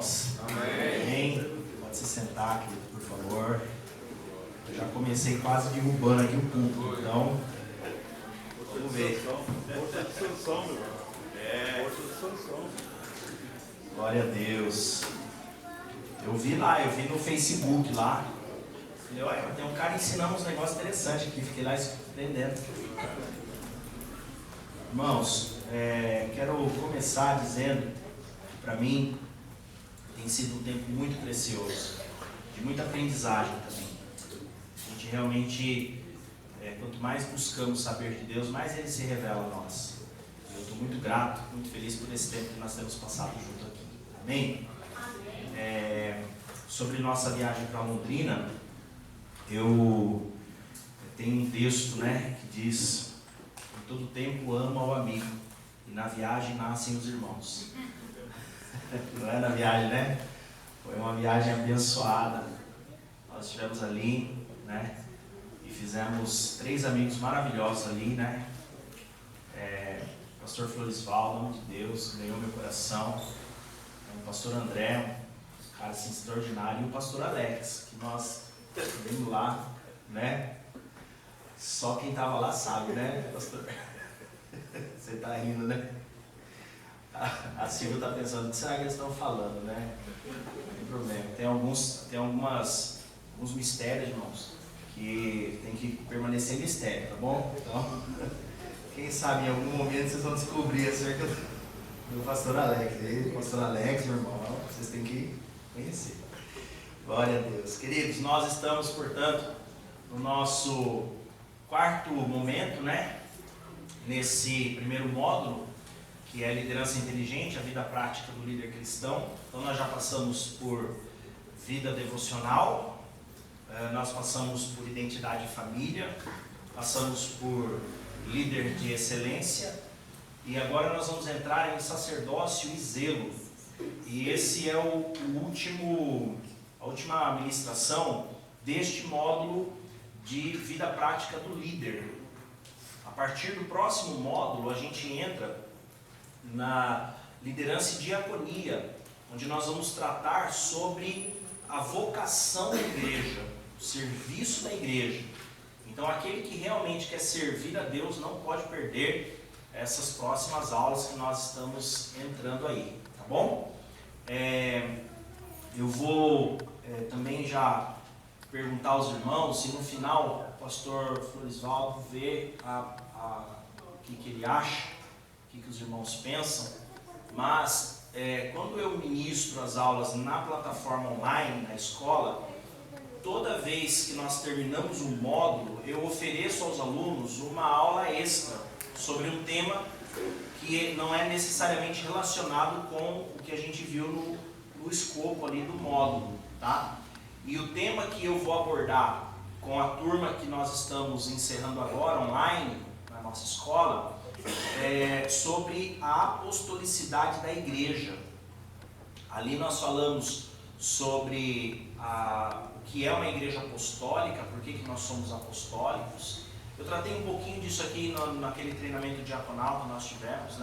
irmãos? Amém. Pode se sentar, querido, por favor. Eu já comecei quase derrubando aqui o púlpito, então vamos ver. Força de Sansão, meu irmão. Força de Sansão. Glória a Deus. Eu vi no Facebook lá. Falei, olha, tem um cara ensinando uns negócios interessantes aqui. Fiquei lá aprendendo. Irmãos, quero começar dizendo que para mim tem sido um tempo muito precioso, de muita aprendizagem também. A gente realmente, quanto mais buscamos saber de Deus, mais Ele se revela a nós. Eu estou muito grato, muito feliz por esse tempo que nós temos passado junto aqui. Amém? Sobre nossa viagem para Londrina, eu tenho um texto, que diz: em todo tempo amo ao amigo, e na viagem nascem os irmãos. Não é na viagem, né? Foi uma viagem abençoada. Nós estivemos ali, e fizemos 3 amigos maravilhosos ali, O pastor Floresvaldo, nome de Deus, ganhou meu coração. O pastor André, um cara assim, extraordinário, e o pastor Alex, que nós vimos lá, Só quem estava lá sabe, pastor? Você está rindo, né? A Silvia está pensando, o que será que eles estão falando, Não tem problema. Tem alguns mistérios, irmãos, que tem que permanecer mistério, tá bom? Então, quem sabe em algum momento vocês vão descobrir acerca do pastor Alex. O pastor Alex, meu irmão, vocês têm que conhecer. Glória a Deus. Queridos, nós estamos, portanto, no nosso 4º momento, nesse primeiro módulo, que é a liderança inteligente, a vida prática do líder cristão. Então nós já passamos por vida devocional, nós passamos por identidade e família, passamos por líder de excelência, e agora nós vamos entrar em sacerdócio e zelo. E esse é a última ministração deste módulo de vida prática do líder. A partir do próximo módulo, a gente entra na liderança e diaconia, onde nós vamos tratar sobre a vocação da igreja, o serviço da igreja. Então, aquele que realmente quer servir a Deus não pode perder essas próximas aulas que nós estamos entrando aí, tá bom? Eu vou também já perguntar aos irmãos se no final o pastor Floresvaldo vê o que ele acha, o que os irmãos pensam, mas quando eu ministro as aulas na plataforma online, na escola, toda vez que nós terminamos um módulo, eu ofereço aos alunos uma aula extra sobre um tema que não é necessariamente relacionado com o que a gente viu no escopo ali do módulo, tá? E o tema que eu vou abordar com a turma que nós estamos encerrando agora, online, na nossa escola, sobre a apostolicidade da igreja. Ali nós falamos sobre o que é uma igreja apostólica, por que nós somos apostólicos. Eu tratei um pouquinho disso aqui naquele treinamento diaconal que nós tivemos,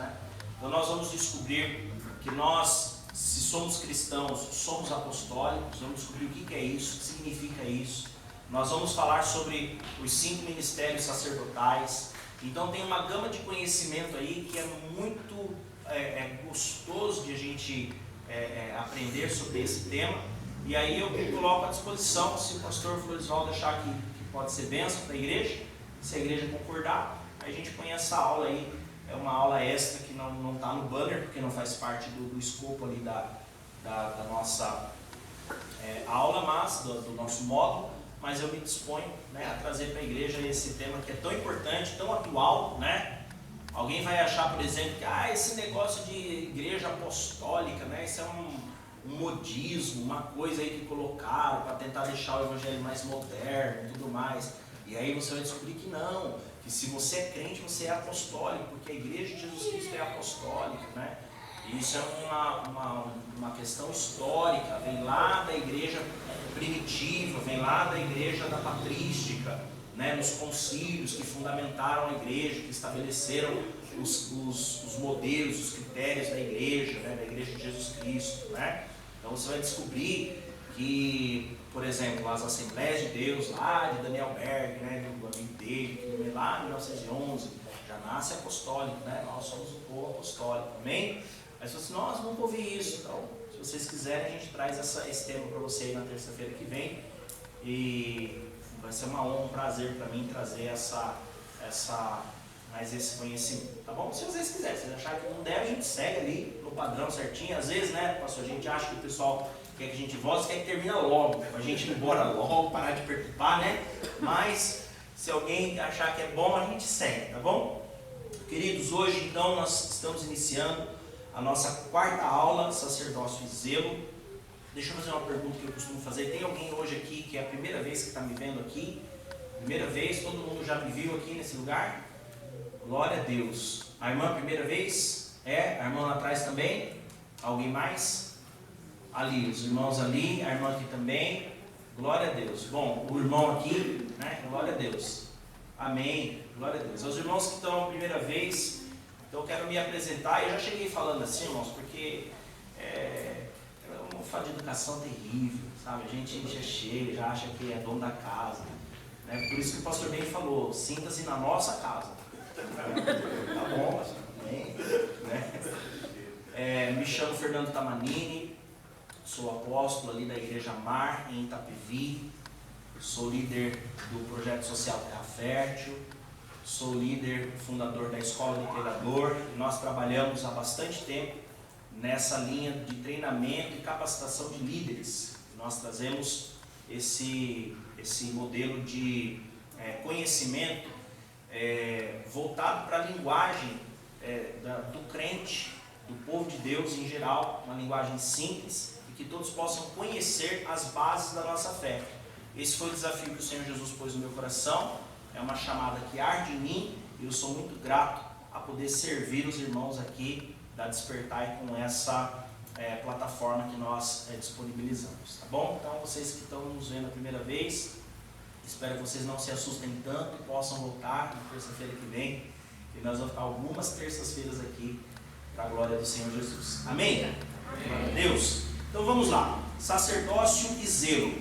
Então nós vamos descobrir que nós, se somos cristãos, somos apostólicos. Vamos descobrir o que é isso, o que significa isso. Nós vamos falar sobre os 5 ministérios sacerdotais. Então tem uma gama de conhecimento aí que é muito gostoso de a gente aprender sobre esse tema. E aí eu me coloco à disposição, se o pastor Floresvaldo achar que pode ser bênção para a igreja, se a igreja concordar, aí a gente põe essa aula aí. É uma aula extra que não está no banner, porque não faz parte do escopo ali da nossa aula, mas do nosso módulo. Mas eu me disponho a trazer para a igreja esse tema que é tão importante, tão atual, Alguém vai achar, por exemplo, que esse negócio de igreja apostólica, isso é um modismo, uma coisa aí que colocaram para tentar deixar o evangelho mais moderno e tudo mais. E aí você vai descobrir que não, que se você é crente, você é apostólico, porque a igreja de Jesus Cristo é apostólica, E isso é uma questão histórica, vem lá da igreja primitiva, vem lá da igreja da patrística, nos concílios que fundamentaram a igreja, que estabeleceram os modelos, os critérios da igreja de Jesus Cristo, Então você vai descobrir que, por exemplo, as Assembleias de Deus, lá de Daniel Berg, né, do amigo dele, que veio lá em 1911, já nasce apostólico, né? Nós somos o povo apostólico, amém? Mas você assim, nós vamos ouvir isso. Então, se vocês quiserem, a gente traz esse tema para você aí na terça-feira que vem. E vai ser uma honra, um prazer para mim trazer mais esse conhecimento, tá bom? Se vocês quiserem, se achar que não der, a gente segue ali no padrão certinho. Às vezes, né, pastor, a gente acha que o pessoal quer que a gente volte, quer que termine logo, para a gente ir embora logo, parar de perturbar, né? Mas, se alguém achar que é bom, a gente segue, tá bom? Queridos, hoje então nós estamos iniciando a nossa quarta aula, Sacerdócio e Zelo. Deixa eu fazer uma pergunta que eu costumo fazer. Tem alguém hoje aqui que é a primeira vez que está me vendo aqui? Primeira vez? Todo mundo já me viu aqui nesse lugar? Glória a Deus. A irmã, primeira vez? É? A irmã lá atrás também? Alguém mais? Ali, os irmãos ali, a irmã aqui também. Glória a Deus. Bom, o irmão aqui, né? Glória a Deus. Amém. Glória a Deus. Os irmãos que estão a primeira vez, então eu quero me apresentar. Eu já cheguei falando assim, irmãos, porque uma falta de educação terrível, sabe? A gente já chega, já acha que é dono da casa, né? Por isso que o pastor bem falou, sinta-se na nossa casa. Tá bom, pastor? Amém. Né? Me chamo Fernando Tamanini, sou apóstolo ali da Igreja Mar, em Itapevi, sou líder do Projeto Social Terra Fértil, sou líder, fundador da Escola do Pregador, e nós trabalhamos há bastante tempo nessa linha de treinamento e capacitação de líderes. Nós trazemos esse modelo de conhecimento voltado para a linguagem do crente, do povo de Deus em geral, uma linguagem simples e que todos possam conhecer as bases da nossa fé. Esse foi o desafio que o Senhor Jesus pôs no meu coração, é uma chamada que arde em mim e eu sou muito grato a poder servir os irmãos aqui da Despertar com essa plataforma que nós disponibilizamos, tá bom? Então vocês que estão nos vendo a primeira vez, espero que vocês não se assustem tanto e possam voltar na terça-feira que vem, e nós vamos ficar algumas terças-feiras aqui para a glória do Senhor Jesus. Amém? Amém. Glória a Deus. Então vamos lá, sacerdócio e zelo.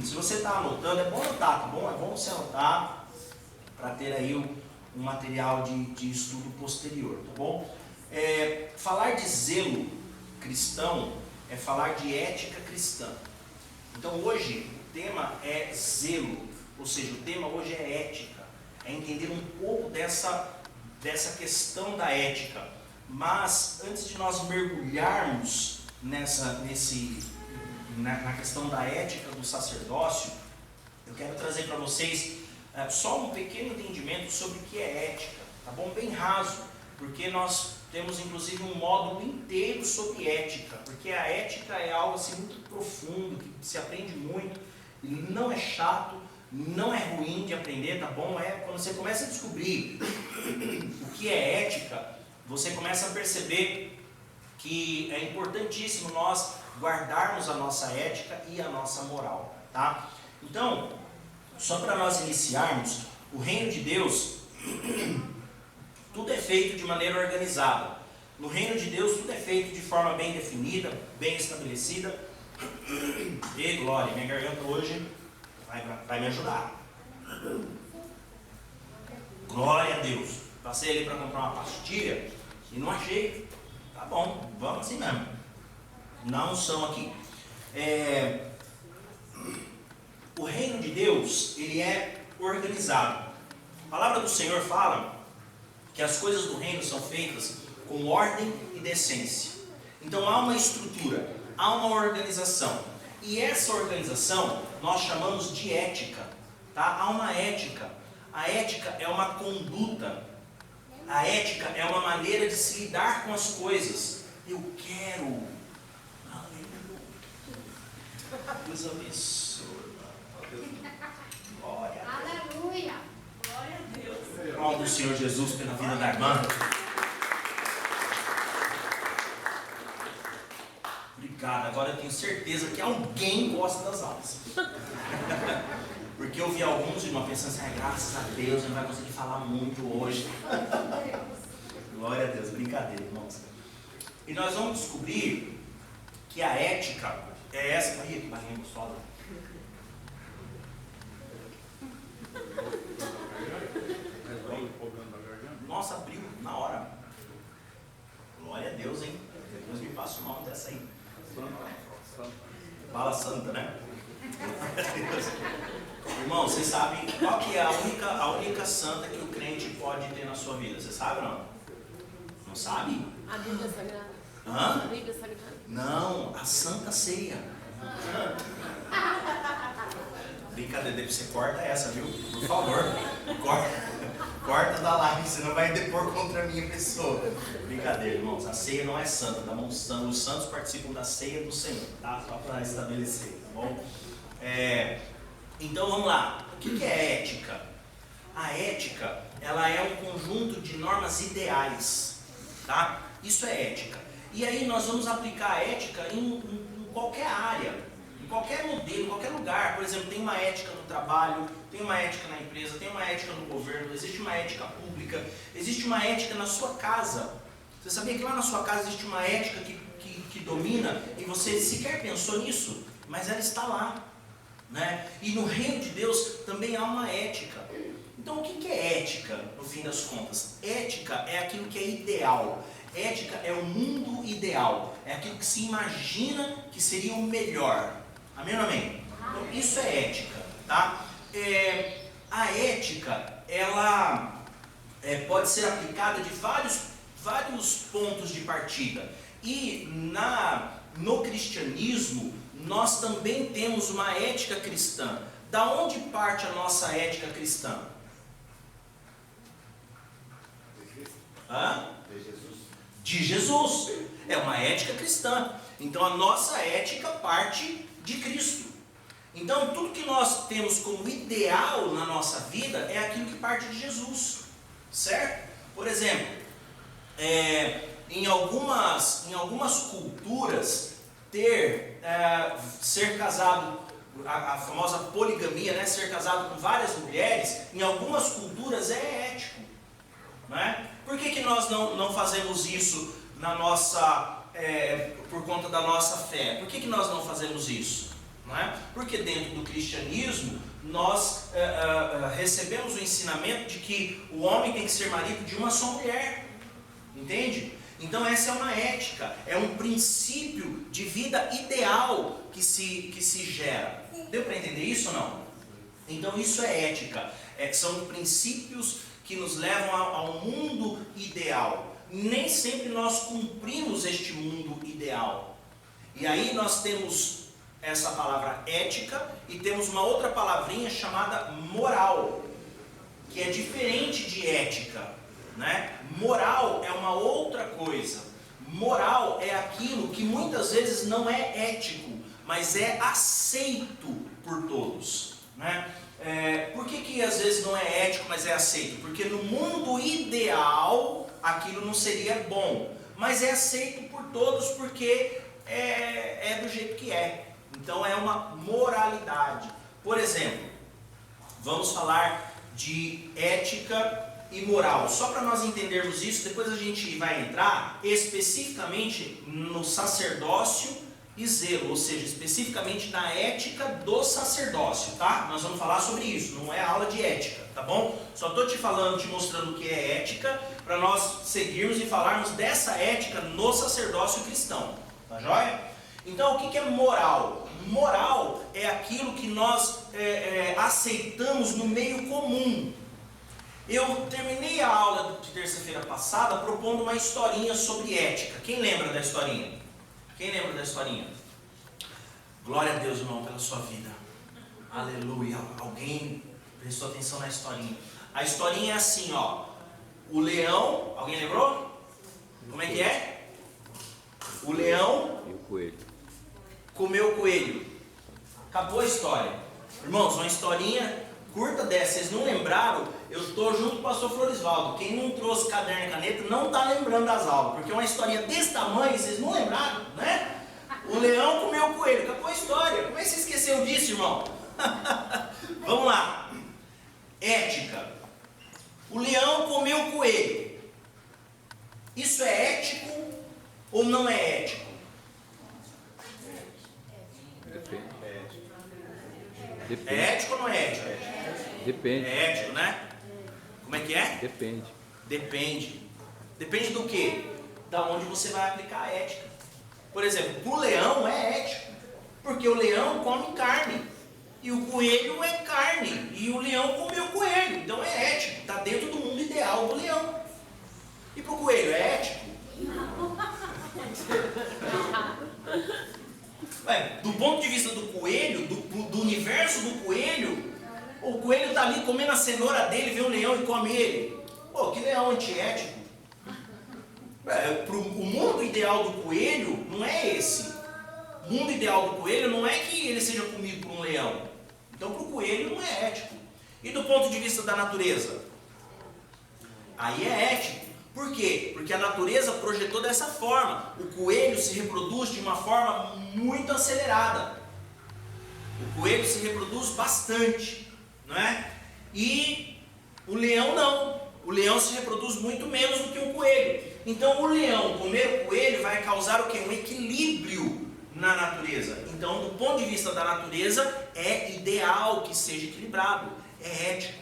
Se você está anotando, é bom anotar, tá bom? É bom você anotar para ter aí um material de estudo posterior, tá bom? Falar de zelo cristão é falar de ética cristã. Então hoje o tema é zelo, ou seja, o tema hoje é ética, é entender um pouco dessa questão da ética. Mas antes de nós mergulharmos na questão da ética do sacerdócio, eu quero trazer para vocês só um pequeno entendimento sobre o que é ética, tá bom? Bem raso, porque nós temos inclusive um módulo inteiro sobre ética, porque a ética é algo assim muito profundo, que se aprende muito, não é chato, não é ruim de aprender, tá bom? Quando você começa a descobrir o que é ética, você começa a perceber que é importantíssimo nós guardarmos a nossa ética e a nossa moral, tá? Então, só para nós iniciarmos, o reino de Deus, tudo é feito de maneira organizada. No reino de Deus, tudo é feito de forma bem definida, bem estabelecida. E glória, minha garganta hoje vai me ajudar. Glória a Deus. Passei ali para comprar uma pastilha e não achei. Tá bom, vamos assim mesmo. Não são aqui. O reino de Deus, ele é organizado. A palavra do Senhor fala que as coisas do reino são feitas com ordem e decência. Então há uma estrutura, há uma organização. E essa organização nós chamamos de ética. Tá? Há uma ética. A ética é uma conduta. A ética é uma maneira de se lidar com as coisas. Eu quero. Aleluia. Deus abençoe. Glória a Deus. Aleluia. Glória a Deus. Glória do Senhor Jesus pela vida da irmã. Obrigado. Agora eu tenho certeza que alguém gosta das aulas. Porque eu vi alguns irmãos pensando assim, graças a Deus, não vai conseguir falar muito hoje. Glória a Deus, brincadeira, irmãos. E nós vamos descobrir que a ética é essa. Olha que barrinha gostosa. Nossa, abriu na hora. Glória a Deus, hein? Deus me passa o nome dessa aí. Bala Santa, né? Irmão, você sabe qual que é a única santa que o crente pode ter na sua vida? Você sabe ou não? Não sabe? A Bíblia Sagrada. Hã? A Bíblia Sagrada. Não, a Santa Ceia. Brincadeira, depois você corta essa, viu? Por favor, corta da live, senão vai depor contra a minha pessoa. Brincadeira, irmãos, a ceia não é santa, tá bom? Os santos participam da ceia do Senhor, tá? Só para estabelecer, tá bom? Então vamos lá, o que é ética? A ética, ela é um conjunto de normas ideais, tá? Isso é ética. E aí nós vamos aplicar a ética em qualquer área, em qualquer modelo, em qualquer lugar. Por exemplo, tem uma ética no trabalho, tem uma ética na empresa, tem uma ética no governo, existe uma ética pública, existe uma ética na sua casa. Você sabia que lá na sua casa existe uma ética que domina e você sequer pensou nisso, mas ela está lá, né? E no reino de Deus também há uma ética. Então o que é ética, no fim das contas? Ética é aquilo que é ideal. Ética é o mundo ideal, é aquilo que se imagina que seria o melhor. Amém ou não amém? Então, isso é ética, tá? A ética, ela pode ser aplicada de vários pontos de partida. E no cristianismo, nós também temos uma ética cristã. Da onde parte a nossa ética cristã? Hã? De Jesus. É uma ética cristã. Então a nossa ética parte de Cristo. Então tudo que nós temos como ideal na nossa vida é aquilo que parte de Jesus. Certo? Por exemplo, em algumas culturas, ser casado, a famosa poligamia, né? Ser casado com várias mulheres, em algumas culturas é ético. Não é? Por que nós não fazemos isso por conta da nossa fé? Por que nós não fazemos isso? Não é? Porque dentro do cristianismo nós recebemos o ensinamento de que o homem tem que ser marido de uma só mulher. Entende? Então essa é uma ética, é um princípio de vida ideal que se gera. Deu para entender isso ou não? Então isso é ética, são princípios que nos levam ao mundo ideal. Nem sempre nós cumprimos este mundo ideal. E aí nós temos essa palavra ética e temos uma outra palavrinha chamada moral, que é diferente de ética, né? Moral é uma outra coisa. Moral é aquilo que muitas vezes não é ético, mas é aceito por todos, né? Por que às vezes não é ético, mas é aceito? Porque no mundo ideal aquilo não seria bom, mas é aceito por todos porque é do jeito que é. Então é uma moralidade. Por exemplo, vamos falar de ética e moral. Só para nós entendermos isso, depois a gente vai entrar especificamente no sacerdócio e zelo, ou seja, especificamente na ética do sacerdócio, tá? Nós vamos falar sobre isso, não é aula de ética, tá bom? Só estou te mostrando o que é ética, para nós seguirmos e falarmos dessa ética no sacerdócio cristão, tá joia? Então, o que é moral? Moral é aquilo que nós aceitamos no meio comum. Eu terminei a aula de terça-feira passada propondo uma historinha sobre ética. Quem lembra da historinha? Quem lembra da historinha? Glória a Deus, irmão, pela sua vida. Aleluia. Alguém prestou atenção na historinha. A historinha é assim, ó. O leão, alguém lembrou? Como é que é? O leão e o coelho comeu o coelho. Acabou a história. Irmãos, uma historinha curta dessa. Vocês não lembraram? Eu estou junto com o pastor Florisvaldo. Quem não trouxe caderno e caneta não está lembrando das aulas, porque é uma historinha desse tamanho, vocês não lembraram, né? O leão comeu o coelho, acabou a história. Como é que você esqueceu disso, irmão? Vamos lá. Ética. O leão comeu o coelho. Isso é ético ou não é ético? Depende. É ético ou não é ético? Depende. É ético, né? Como é que é? Depende. Depende. Depende do quê? Da onde você vai aplicar a ética. Por exemplo, para o leão é ético, porque o leão come carne, e o coelho é carne, e o leão comeu coelho, então é ético, está dentro do mundo ideal do leão. E para o coelho é ético? Ué, do ponto de vista do coelho, do universo do coelho, o coelho está ali comendo a cenoura dele, vê um leão e come ele. Pô, que leão antiético. O mundo ideal do coelho não é esse. O mundo ideal do coelho não é que ele seja comido por um leão. Então para o coelho não é ético. E do ponto de vista da natureza? Aí é ético. Por quê? Porque a natureza projetou dessa forma. O coelho se reproduz de uma forma muito acelerada. O coelho se reproduz bastante, não é? E o leão não. O leão se reproduz muito menos do que um coelho. Então o leão comer o coelho vai causar o quê? Um equilíbrio na natureza. Então, do ponto de vista da natureza, é ideal que seja equilibrado. É ético.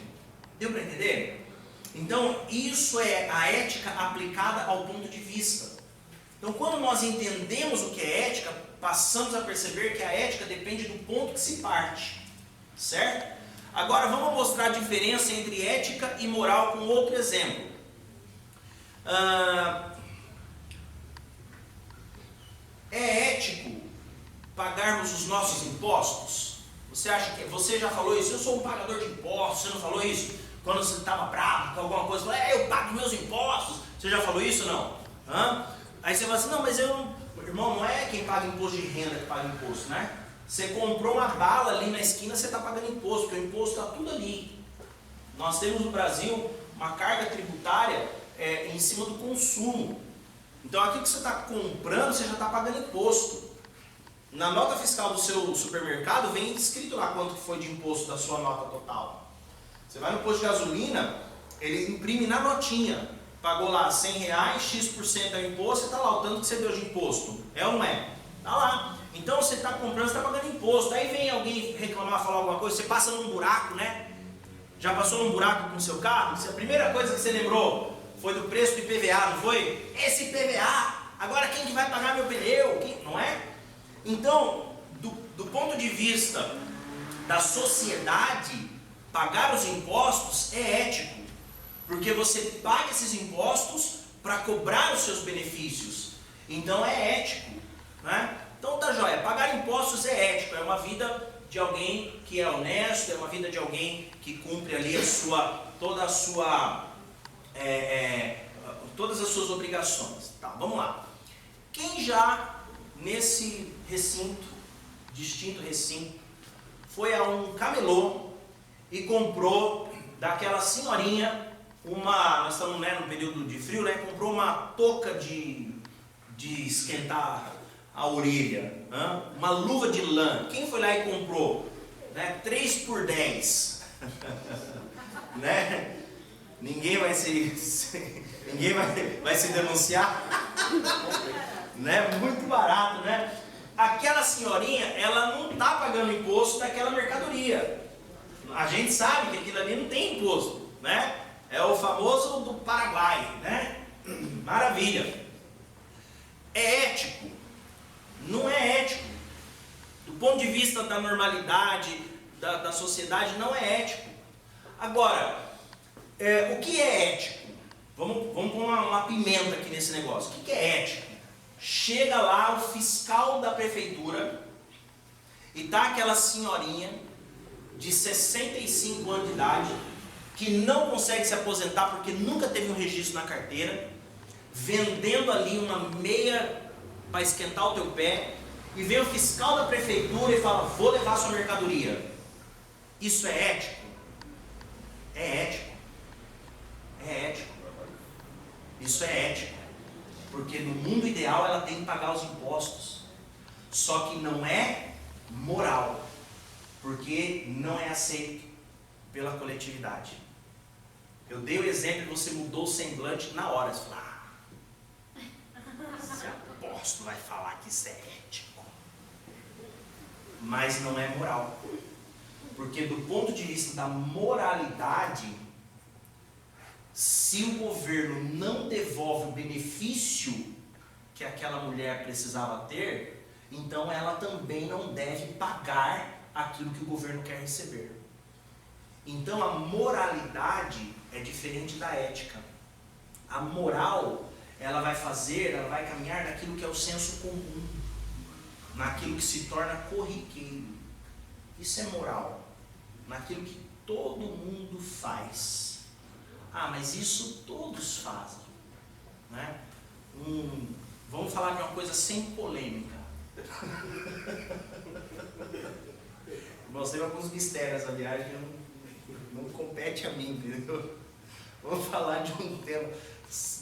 Deu para entender? Então, isso é a ética aplicada ao ponto de vista. Então, quando nós entendemos o que é ética, passamos a perceber que a ética depende do ponto que se parte. Certo? Agora, vamos mostrar a diferença entre ética e moral com outro exemplo. É ético pagarmos os nossos impostos? Você acha que... Você já falou isso? Eu sou um pagador de impostos. Você não falou isso? Quando você estava bravo com alguma coisa, falou, eu pago meus impostos. Você já falou isso ou não? Aí você fala assim, não, mas eu não... Irmão, não é quem paga imposto de renda que paga imposto, né? Você comprou uma bala ali na esquina, você está pagando imposto, porque o imposto está tudo ali. Nós temos no Brasil uma carga tributária em cima do consumo. Então aquilo que você está comprando, você já está pagando imposto. Na nota fiscal do seu supermercado vem escrito lá quanto que foi de imposto da sua nota total. Você vai no posto de gasolina, ele imprime na notinha. Pagou lá R$100, X% é o imposto, está lá o tanto que você deu de imposto. É ou não é? Está lá. Então você está comprando, você está pagando imposto. Aí vem alguém reclamar, falar alguma coisa, você passa num buraco, né? Já passou num buraco com o seu carro? A primeira coisa que você lembrou foi do preço do IPVA, não foi? Esse IPVA, agora quem que vai pagar meu pneu? Não é? Então, do ponto de vista da sociedade, pagar os impostos é ético. Porque você paga esses impostos para cobrar os seus benefícios. Então é ético, né? Então tá joia, pagar impostos é ético, é uma vida de alguém que é honesto, é uma vida de alguém que cumpre ali todas as suas obrigações. Tá, vamos lá. Quem já nesse recinto, distinto recinto, foi a um camelô e comprou daquela senhorinha nós estamos, né, no período de frio, né, comprou uma touca de esquentar a orelha, uma luva de lã. Quem foi lá e comprou? Né, 3 por 10. Né? Ninguém vai se denunciar. Né? Muito barato, né? Aquela senhorinha, ela não está pagando imposto daquela mercadoria. A gente sabe que aquilo ali não tem imposto, né? É o famoso do Paraguai, né? Maravilha. É ético? Não é ético. Do ponto de vista da normalidade, da sociedade, não é ético. Agora, o que é ético? Vamos pôr uma pimenta aqui nesse negócio. O que é ético? Chega lá o fiscal da prefeitura e tá aquela senhorinha de 65 anos de idade que não consegue se aposentar porque nunca teve um registro na carteira, vendendo ali uma meia para esquentar o teu pé, e vem o fiscal da prefeitura e fala, vou levar sua mercadoria. Isso é ético? É ético. É ético. Isso é ético. Porque no mundo ideal ela tem que pagar os impostos. Só que não é moral. Porque não é aceito pela coletividade. Eu dei o exemplo e você mudou o semblante na hora. Você fala, esse apóstolo vai falar que isso é ético. mas não é moral. Porque do ponto de vista da moralidade, se o governo não devolve o benefício que aquela mulher precisava ter, então ela também não deve pagar aquilo que o governo quer receber. Então a moralidade é diferente da ética. A moral, ela vai caminhar naquilo que é o senso comum, naquilo que se torna corriqueiro. Isso é moral, naquilo que todo mundo faz. Ah, mas isso todos fazem, né? Vamos falar de uma coisa sem polêmica. Mostrei alguns mistérios, aliás, não compete a mim, entendeu? Vamos falar de um tema,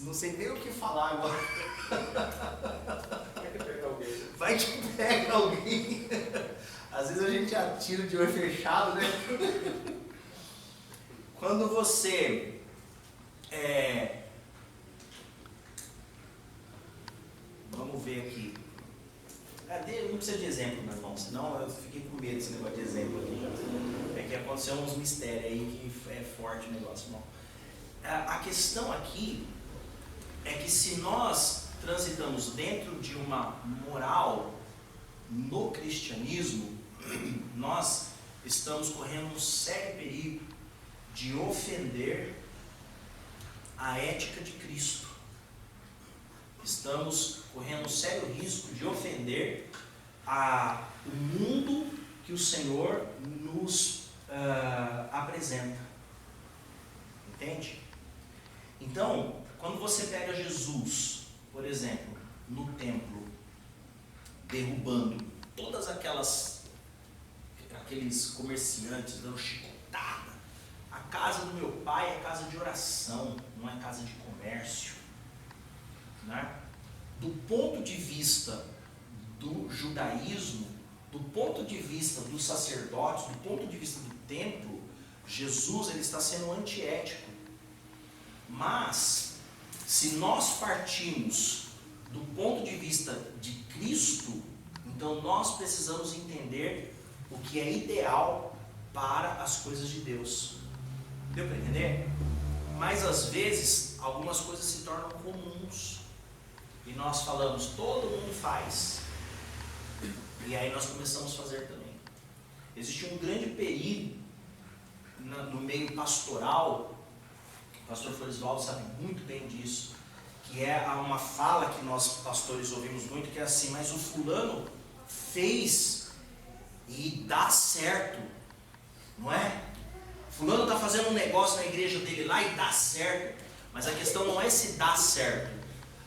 não sei nem o que falar agora. Vai que pega alguém. Às vezes a gente atira de olho fechado, né? Quando você vamos ver aqui. Não precisa de exemplo, meu irmão, senão eu fiquei com medo desse negócio de exemplo aqui. É que aconteceu uns mistérios aí que é forte o negócio, irmão. A questão aqui é que se nós transitamos dentro de uma moral no cristianismo, nós estamos correndo um sério perigo de ofender a ética de Cristo. Estamos correndo um sério risco de ofender o mundo que o Senhor nos apresenta. Entende? Então, quando você pega Jesus, por exemplo, no templo, derrubando todas aqueles comerciantes dando chicotada, a casa do meu pai é casa de oração, não é casa de comércio, né? Do ponto de vista do judaísmo, do ponto de vista dos sacerdotes, do ponto de vista do templo, Jesus ele está sendo antiético. Mas, se nós partimos do ponto de vista de Cristo, então nós precisamos entender o que é ideal para as coisas de Deus. Deu para entender? Mas às vezes, algumas coisas se tornam comuns. E nós falamos, todo mundo faz. E aí nós começamos a fazer também. Existe um grande perigo no meio pastoral. O pastor Florisvaldo sabe muito bem disso, que é uma fala que nós pastores ouvimos muito, que é assim, mas o fulano fez e dá certo, não é? Fulano está fazendo um negócio na igreja dele lá e dá certo, mas a questão não é se dá certo,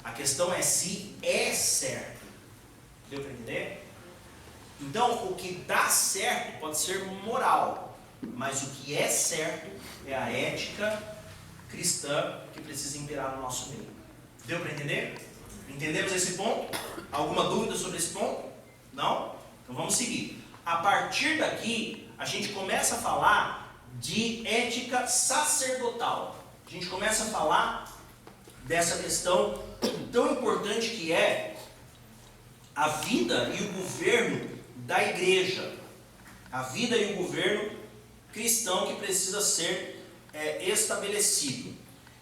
a questão é se é certo. Deu para entender? Então, o que dá certo pode ser moral, mas o que é certo é a ética cristã que precisa imperar no nosso meio. Deu para entender? Entendemos esse ponto? Alguma dúvida sobre esse ponto? Não? Então vamos seguir. A partir daqui, a gente começa a falar de ética sacerdotal. A gente começa a falar dessa questão tão importante que é a vida e o governo da igreja. A vida e o governo cristão que precisa ser estabelecido.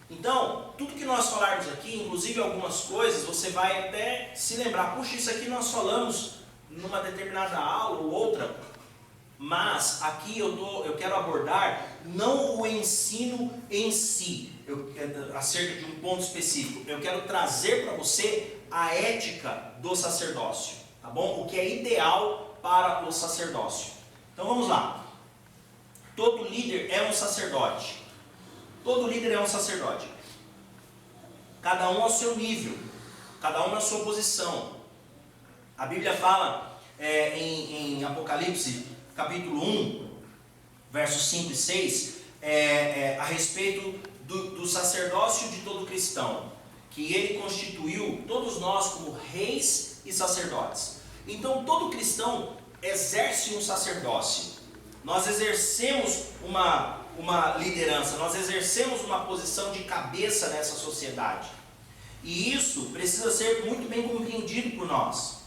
Então, tudo que nós falarmos aqui, inclusive algumas coisas, você vai até se lembrar, puxa, isso aqui nós falamos numa determinada aula ou outra, mas aqui eu quero abordar não o ensino em si, acerca de um ponto específico, eu quero trazer para você a ética do sacerdócio, tá bom? O que é ideal para o sacerdócio. Então vamos lá. Todo líder é um sacerdote. Todo líder é um sacerdote. Cada um ao seu nível, cada um na sua posição. A Bíblia fala em Apocalipse, capítulo 1, versos 5 e 6, a respeito do sacerdócio de todo cristão, que ele constituiu todos nós como reis e sacerdotes. Então todo cristão exerce um sacerdócio. Nós exercemos uma liderança, nós exercemos uma posição de cabeça nessa sociedade. E isso precisa ser muito bem compreendido por nós.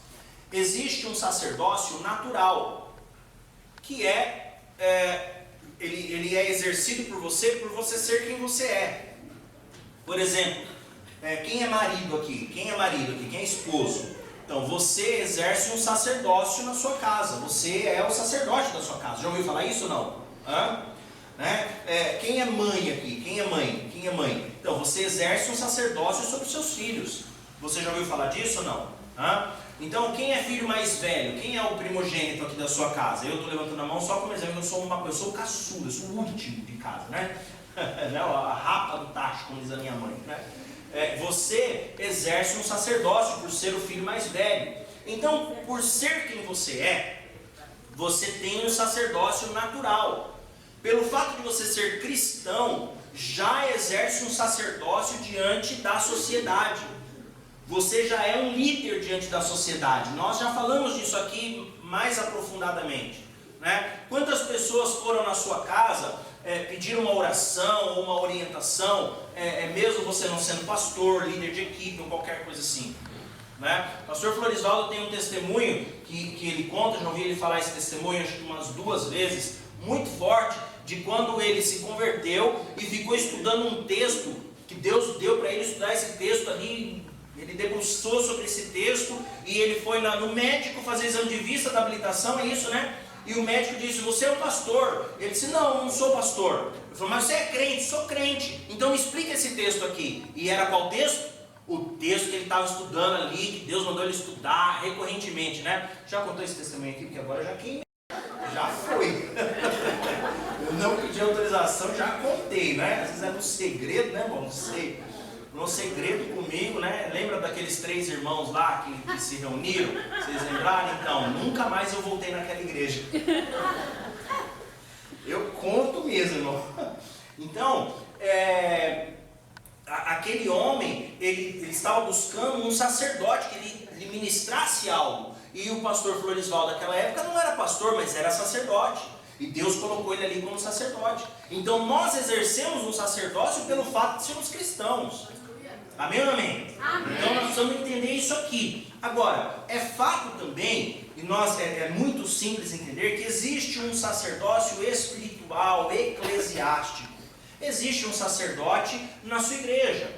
Existe um sacerdócio natural, que ele é exercido por você ser quem você é. Por exemplo, quem é marido aqui? Quem é esposo? Então, você exerce um sacerdócio na sua casa. Você é o sacerdote da sua casa. Já ouviu falar isso ou não? Quem é mãe aqui? Quem é mãe? Então, você exerce um sacerdócio sobre os seus filhos. Você já ouviu falar disso ou não? Então, quem é filho mais velho? Quem é o primogênito aqui da sua casa? Eu estou levantando a mão só como exemplo, eu sou o caçula, eu sou o último de casa, né? A rapa do tacho, como diz a minha mãe, né? Você exerce um sacerdócio por ser o filho mais velho. Então, por ser quem você é, você tem um sacerdócio natural. Pelo fato de você ser cristão, já exerce um sacerdócio diante da sociedade. Você já é um líder diante da sociedade. Nós já falamos disso aqui mais aprofundadamente, né? Quantas pessoas foram na sua casa pedir uma oração ou uma orientação, mesmo você não sendo pastor, líder de equipe ou qualquer coisa assim, né? O pastor Florisvaldo tem um testemunho que ele conta, já ouvi ele falar esse testemunho acho que umas 2 vezes, muito forte, de quando ele se converteu e ficou estudando um texto que Deus deu para ele estudar esse texto ali. Ele debruçou sobre esse texto e ele foi no médico fazer exame de vista da habilitação, é isso, né? E o médico disse, você é um pastor. Ele disse, não sou pastor. Ele falou, mas você é crente? Sou crente. Então me explica esse texto aqui. E era qual texto? O texto que ele estava estudando ali, que Deus mandou ele estudar recorrentemente, né? Já contou esse testemunho aqui, porque agora já queimei. Já foi. Eu não pedi autorização, já contei, né? Às vezes é um segredo, né, irmão? Não sei. No segredo comigo, né? Lembra daqueles 3 irmãos lá que se reuniram? Vocês lembraram? Então, nunca mais eu voltei naquela igreja. Eu conto mesmo, irmão. Então, aquele homem, ele estava buscando um sacerdote que lhe ministrasse algo. E o pastor Florisvaldo naquela época não era pastor, mas era sacerdote. E Deus colocou ele ali como sacerdote. Então, nós exercemos um sacerdócio pelo fato de sermos cristãos. Amém ou não amém? Amém. Então nós precisamos entender isso aqui. Agora, é fato também, e é muito simples entender, que existe um sacerdócio espiritual, eclesiástico. Existe um sacerdote na sua igreja.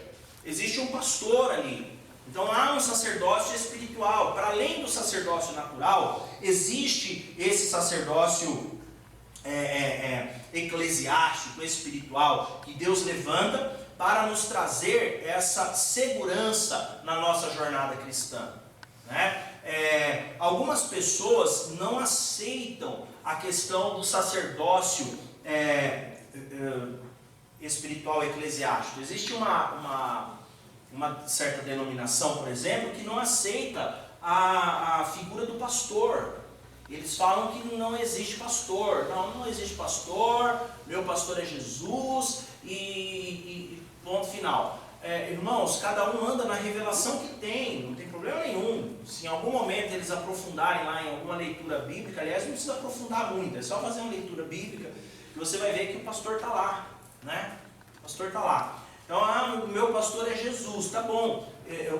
Existe um pastor ali. Então há um sacerdócio espiritual. Para além do sacerdócio natural, existe esse sacerdócio eclesiástico, espiritual, que Deus levanta para nos trazer essa segurança na nossa jornada cristã, né? Algumas pessoas não aceitam a questão do sacerdócio espiritual eclesiástico. Existe uma certa denominação, por exemplo, que não aceita a figura do pastor. Eles falam que não existe pastor. Não existe pastor, meu pastor é Jesus e ponto final. Irmãos, cada um anda na revelação que tem, não tem problema nenhum. Se em algum momento eles aprofundarem lá em alguma leitura bíblica, aliás, não precisa aprofundar muito, é só fazer uma leitura bíblica que você vai ver que o pastor está lá, né? O pastor está lá. Então, o meu pastor é Jesus, tá bom,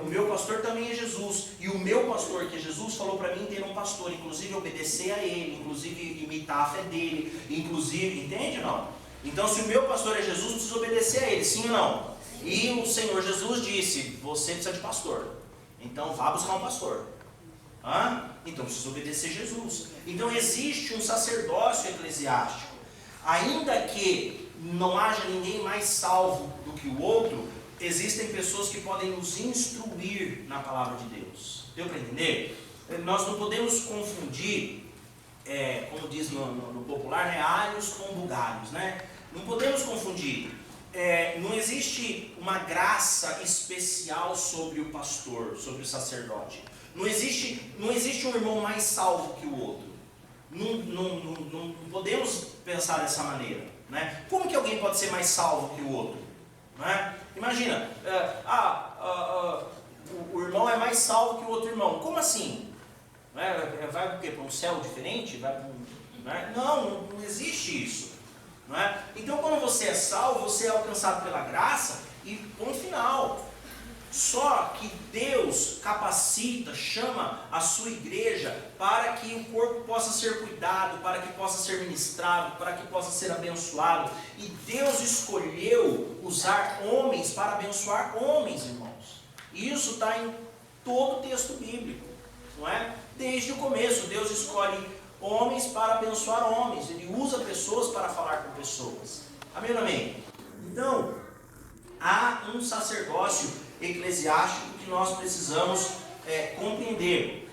o meu pastor também é Jesus, e o meu pastor, que é Jesus, falou para mim ter um pastor, inclusive obedecer a ele, inclusive imitar a fé dele, inclusive, entende ou não? Então, se o meu pastor é Jesus, preciso obedecer a ele, sim ou não? E o Senhor Jesus disse, você precisa de pastor, então vá buscar um pastor. Então precisa obedecer a Jesus. Então existe um sacerdócio eclesiástico, ainda que não haja ninguém mais salvo do que o outro, existem pessoas que podem nos instruir na palavra de Deus. Deu para entender? Nós não podemos confundir, como diz no popular, alhos com bugalhos, né? Não podemos confundir. Não existe uma graça especial sobre o pastor, sobre o sacerdote. Não existe um irmão mais salvo que o outro. Não podemos pensar dessa maneira, né? Como que alguém pode ser mais salvo que o outro? Né? Imagina, o irmão é mais salvo que o outro irmão. Como assim? Vai para um céu diferente? Né? Não existe isso. Então, quando você é salvo, você é alcançado pela graça e ponto final. Só que Deus capacita, chama a sua igreja para que o corpo possa ser cuidado, para que possa ser ministrado, para que possa ser abençoado. E Deus escolheu usar homens para abençoar homens, irmãos. E isso está em todo o texto bíblico, não é? Desde o começo, Deus escolhe homens para abençoar homens. Ele usa pessoas para falar com pessoas. Amém ou não amém? Então, há um sacerdócio eclesiástico que nós precisamos compreender.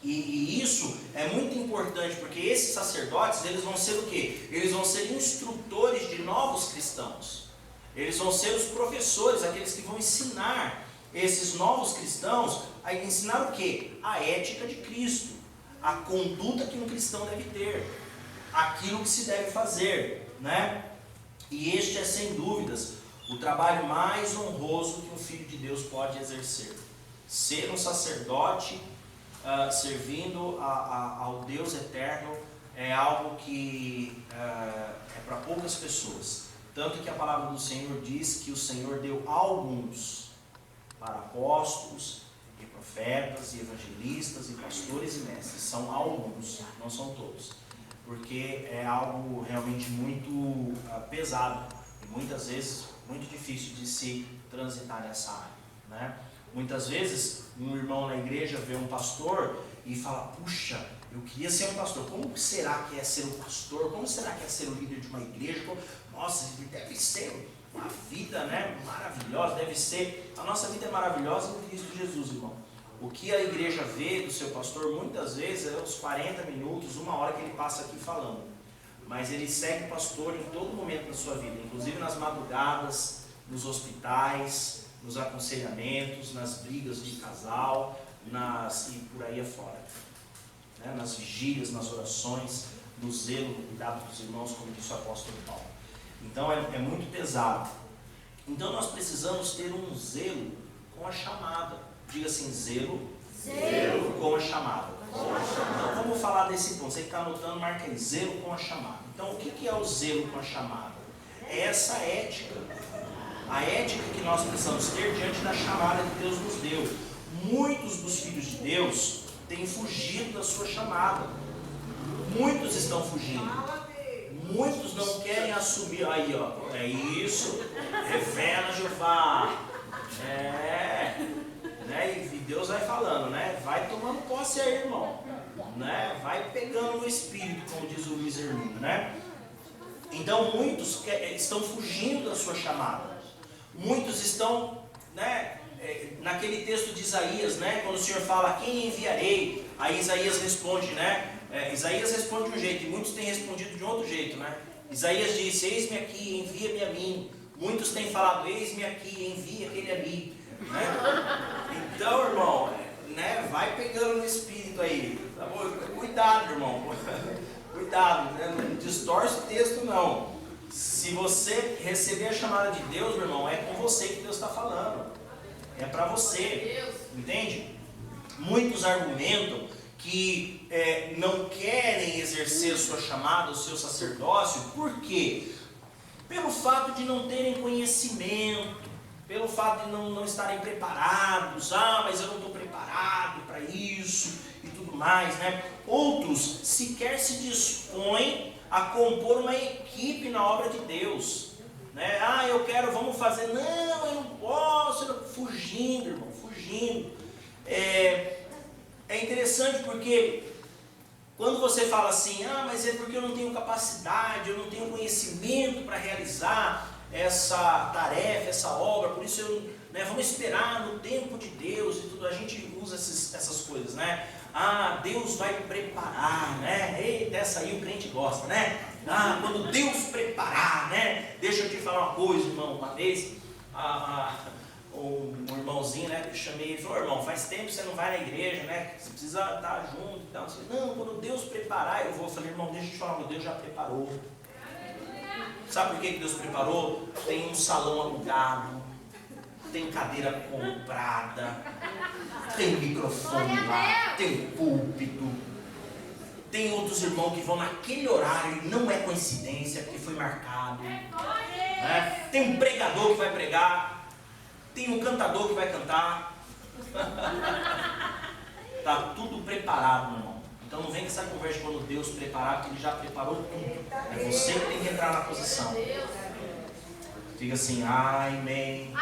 E isso é muito importante, porque esses sacerdotes, eles vão ser o quê? Eles vão ser instrutores de novos cristãos. Eles vão ser os professores, aqueles que vão ensinar esses novos cristãos a ensinar o quê? A ética de Cristo, a conduta que um cristão deve ter, aquilo que se deve fazer, né? E este é, sem dúvidas, o trabalho mais honroso que um filho de Deus pode exercer. Ser um sacerdote servindo ao Deus eterno é algo que é para poucas pessoas. Tanto que a palavra do Senhor diz que o Senhor deu alguns para apóstolos, e profetas, e evangelistas, e pastores e mestres. São alguns, não são todos. Porque é algo realmente muito pesado e muitas vezes muito difícil de se transitar nessa área, né? Muitas vezes um irmão na igreja vê um pastor e fala: puxa, eu queria ser um pastor. Como será que é ser um pastor? Como será que é ser o líder de uma igreja? Nossa, deve ser uma vida, né, maravilhosa. Deve ser, a nossa vida é maravilhosa em Cristo Jesus, irmão. O que a igreja vê do seu pastor muitas vezes é os 40 minutos, 1 hora que ele passa aqui falando. Mas ele segue o pastor em todo momento da sua vida, inclusive nas madrugadas, nos hospitais, nos aconselhamentos, nas brigas de casal, e por aí afora, né? Nas vigílias, nas orações, no zelo, no cuidado dos irmãos, como disse o apóstolo Paulo. Então é muito pesado. Então nós precisamos ter um zelo com a chamada. Diga assim: zelo com a chamada. Então vamos falar desse ponto. Você que está anotando, marca aí: zelo com a chamada. Então o que é o zelo com a chamada? É essa ética. A ética que nós precisamos ter diante da chamada que Deus nos deu. Muitos dos filhos de Deus têm fugido da sua chamada. Muitos estão fugindo. Muitos não querem assumir. Aí, ó, é isso. Revela, Jeová. Né? E Deus vai falando, né? Vai tomando posse aí, irmão. Né? Vai pegando no espírito, como diz o Luiz Hermínio, né? Então muitos estão fugindo da sua chamada. Muitos estão, né, naquele texto de Isaías, né, quando o Senhor fala: quem enviarei? Aí Isaías responde, né? Isaías responde de um jeito, e muitos têm respondido de outro jeito, né? Isaías disse: eis-me aqui, envia-me a mim. Muitos têm falado: eis-me aqui, envia aquele ali, né? Então, irmão, né, vai pegando no espírito aí, tá bom? Cuidado, irmão. Cuidado, né? Não distorce o texto, não. Se você receber a chamada de Deus, meu irmão, é com você que Deus está falando. É para você. Entende? Muitos argumentam que não querem exercer a sua chamada, o seu sacerdócio. Por quê? Pelo fato de não terem conhecimento, pelo fato de não estarem preparados. Mas eu não estou preparado para isso e tudo mais, né? Outros sequer se dispõem a compor uma equipe na obra de Deus, né? Vamos fazer. Não, eu não posso. Fugindo, irmão, fugindo. É interessante porque quando você fala assim: mas é porque eu não tenho capacidade, eu não tenho conhecimento para realizar essa tarefa, essa obra, por isso vamos esperar no tempo de Deus e tudo. A gente usa essas coisas, né? Deus vai preparar, né? Eita, essa aí o crente gosta, né? Quando Deus preparar, né? Deixa eu te falar uma coisa, irmão. Uma vez, um irmãozinho, né? Eu chamei ele, falou: irmão, faz tempo que você não vai na igreja, né? Você precisa estar junto e tal. Não, quando Deus preparar, eu vou. Eu falei: irmão, deixa eu te falar, Deus já preparou. Sabe por que Deus preparou? Tem um salão alugado, tem cadeira comprada, tem microfone lá, tem púlpito, tem outros irmãos que vão naquele horário, e não é coincidência, porque foi marcado, né? Tem um pregador que vai pregar. tem um cantador que vai cantar. Está tudo preparado, meu irmão. Então não vem com essa conversa de quando Deus preparar, porque Ele já preparou tudo. É você que tem que entrar na posição. Fica assim, amém.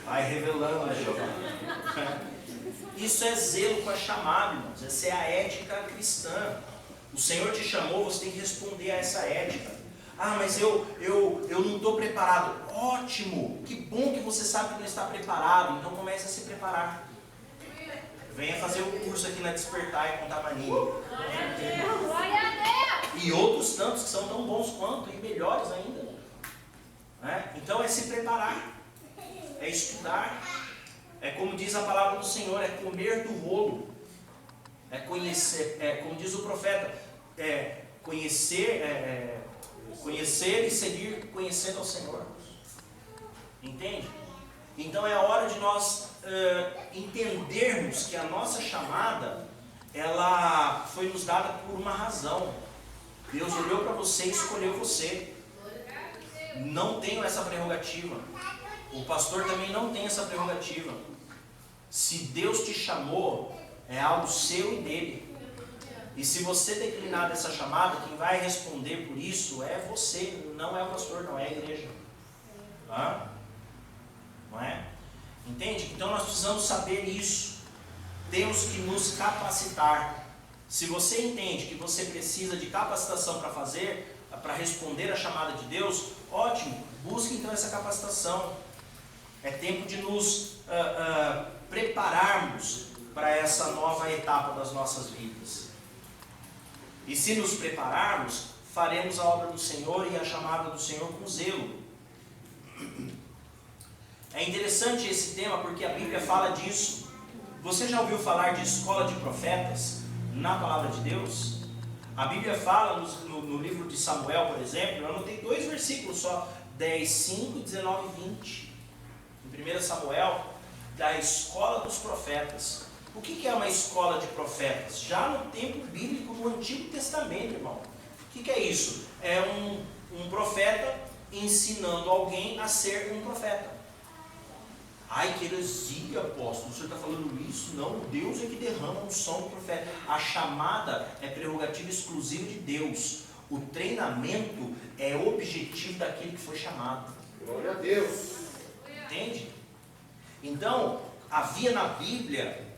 Vai revelando a Jeová. Isso é zelo com a chamada, irmãos. Essa é a ética cristã. O Senhor te chamou, você tem que responder a essa ética. Ah, mas eu não estou preparado. Ótimo! Que bom que você sabe que não está preparado. Então comece a se preparar. Venha fazer o curso aqui na Despertar e Contar Mania. Glória a Deus! E outros tantos que são tão bons quanto e melhores ainda. Então é se preparar. É estudar. É como diz a palavra do Senhor, é comer do rolo. É conhecer, como diz o profeta, conhecer e seguir conhecendo ao Senhor. Entende? Então é a hora de nós entendermos que a nossa chamada, ela foi nos dada por uma razão. Deus olhou para você e escolheu você. Não tenho essa prerrogativa. O pastor também não tem essa prerrogativa. Se Deus te chamou, é algo seu e dele. E se você declinar dessa chamada, quem vai responder por isso é você, não é o pastor, não é a igreja. Não é? Entende? Então nós precisamos saber isso. Temos que nos capacitar. Se você entende que você precisa de capacitação para responder à chamada de Deus, ótimo, busque então essa capacitação. É tempo de nos prepararmos para essa nova etapa das nossas vidas. E se nos prepararmos, faremos a obra do Senhor e a chamada do Senhor com zelo. É interessante esse tema porque a Bíblia fala disso. Você já ouviu falar de escola de profetas na palavra de Deus? A Bíblia fala no livro de Samuel, por exemplo, eu anotei 2 versículos só, 10:5 e 19:20. Em 1 Samuel, da escola dos profetas. O que é uma escola de profetas? Já no tempo bíblico, no Antigo Testamento, irmão. O que é isso? É um profeta ensinando alguém a ser um profeta. Ai, que heresia, apóstolo, o senhor está falando isso? Não, Deus é que derrama a unção do profeta. A chamada é prerrogativa exclusiva de Deus. O treinamento é objetivo daquele que foi chamado. Glória a Deus. Entende? Então, havia na Bíblia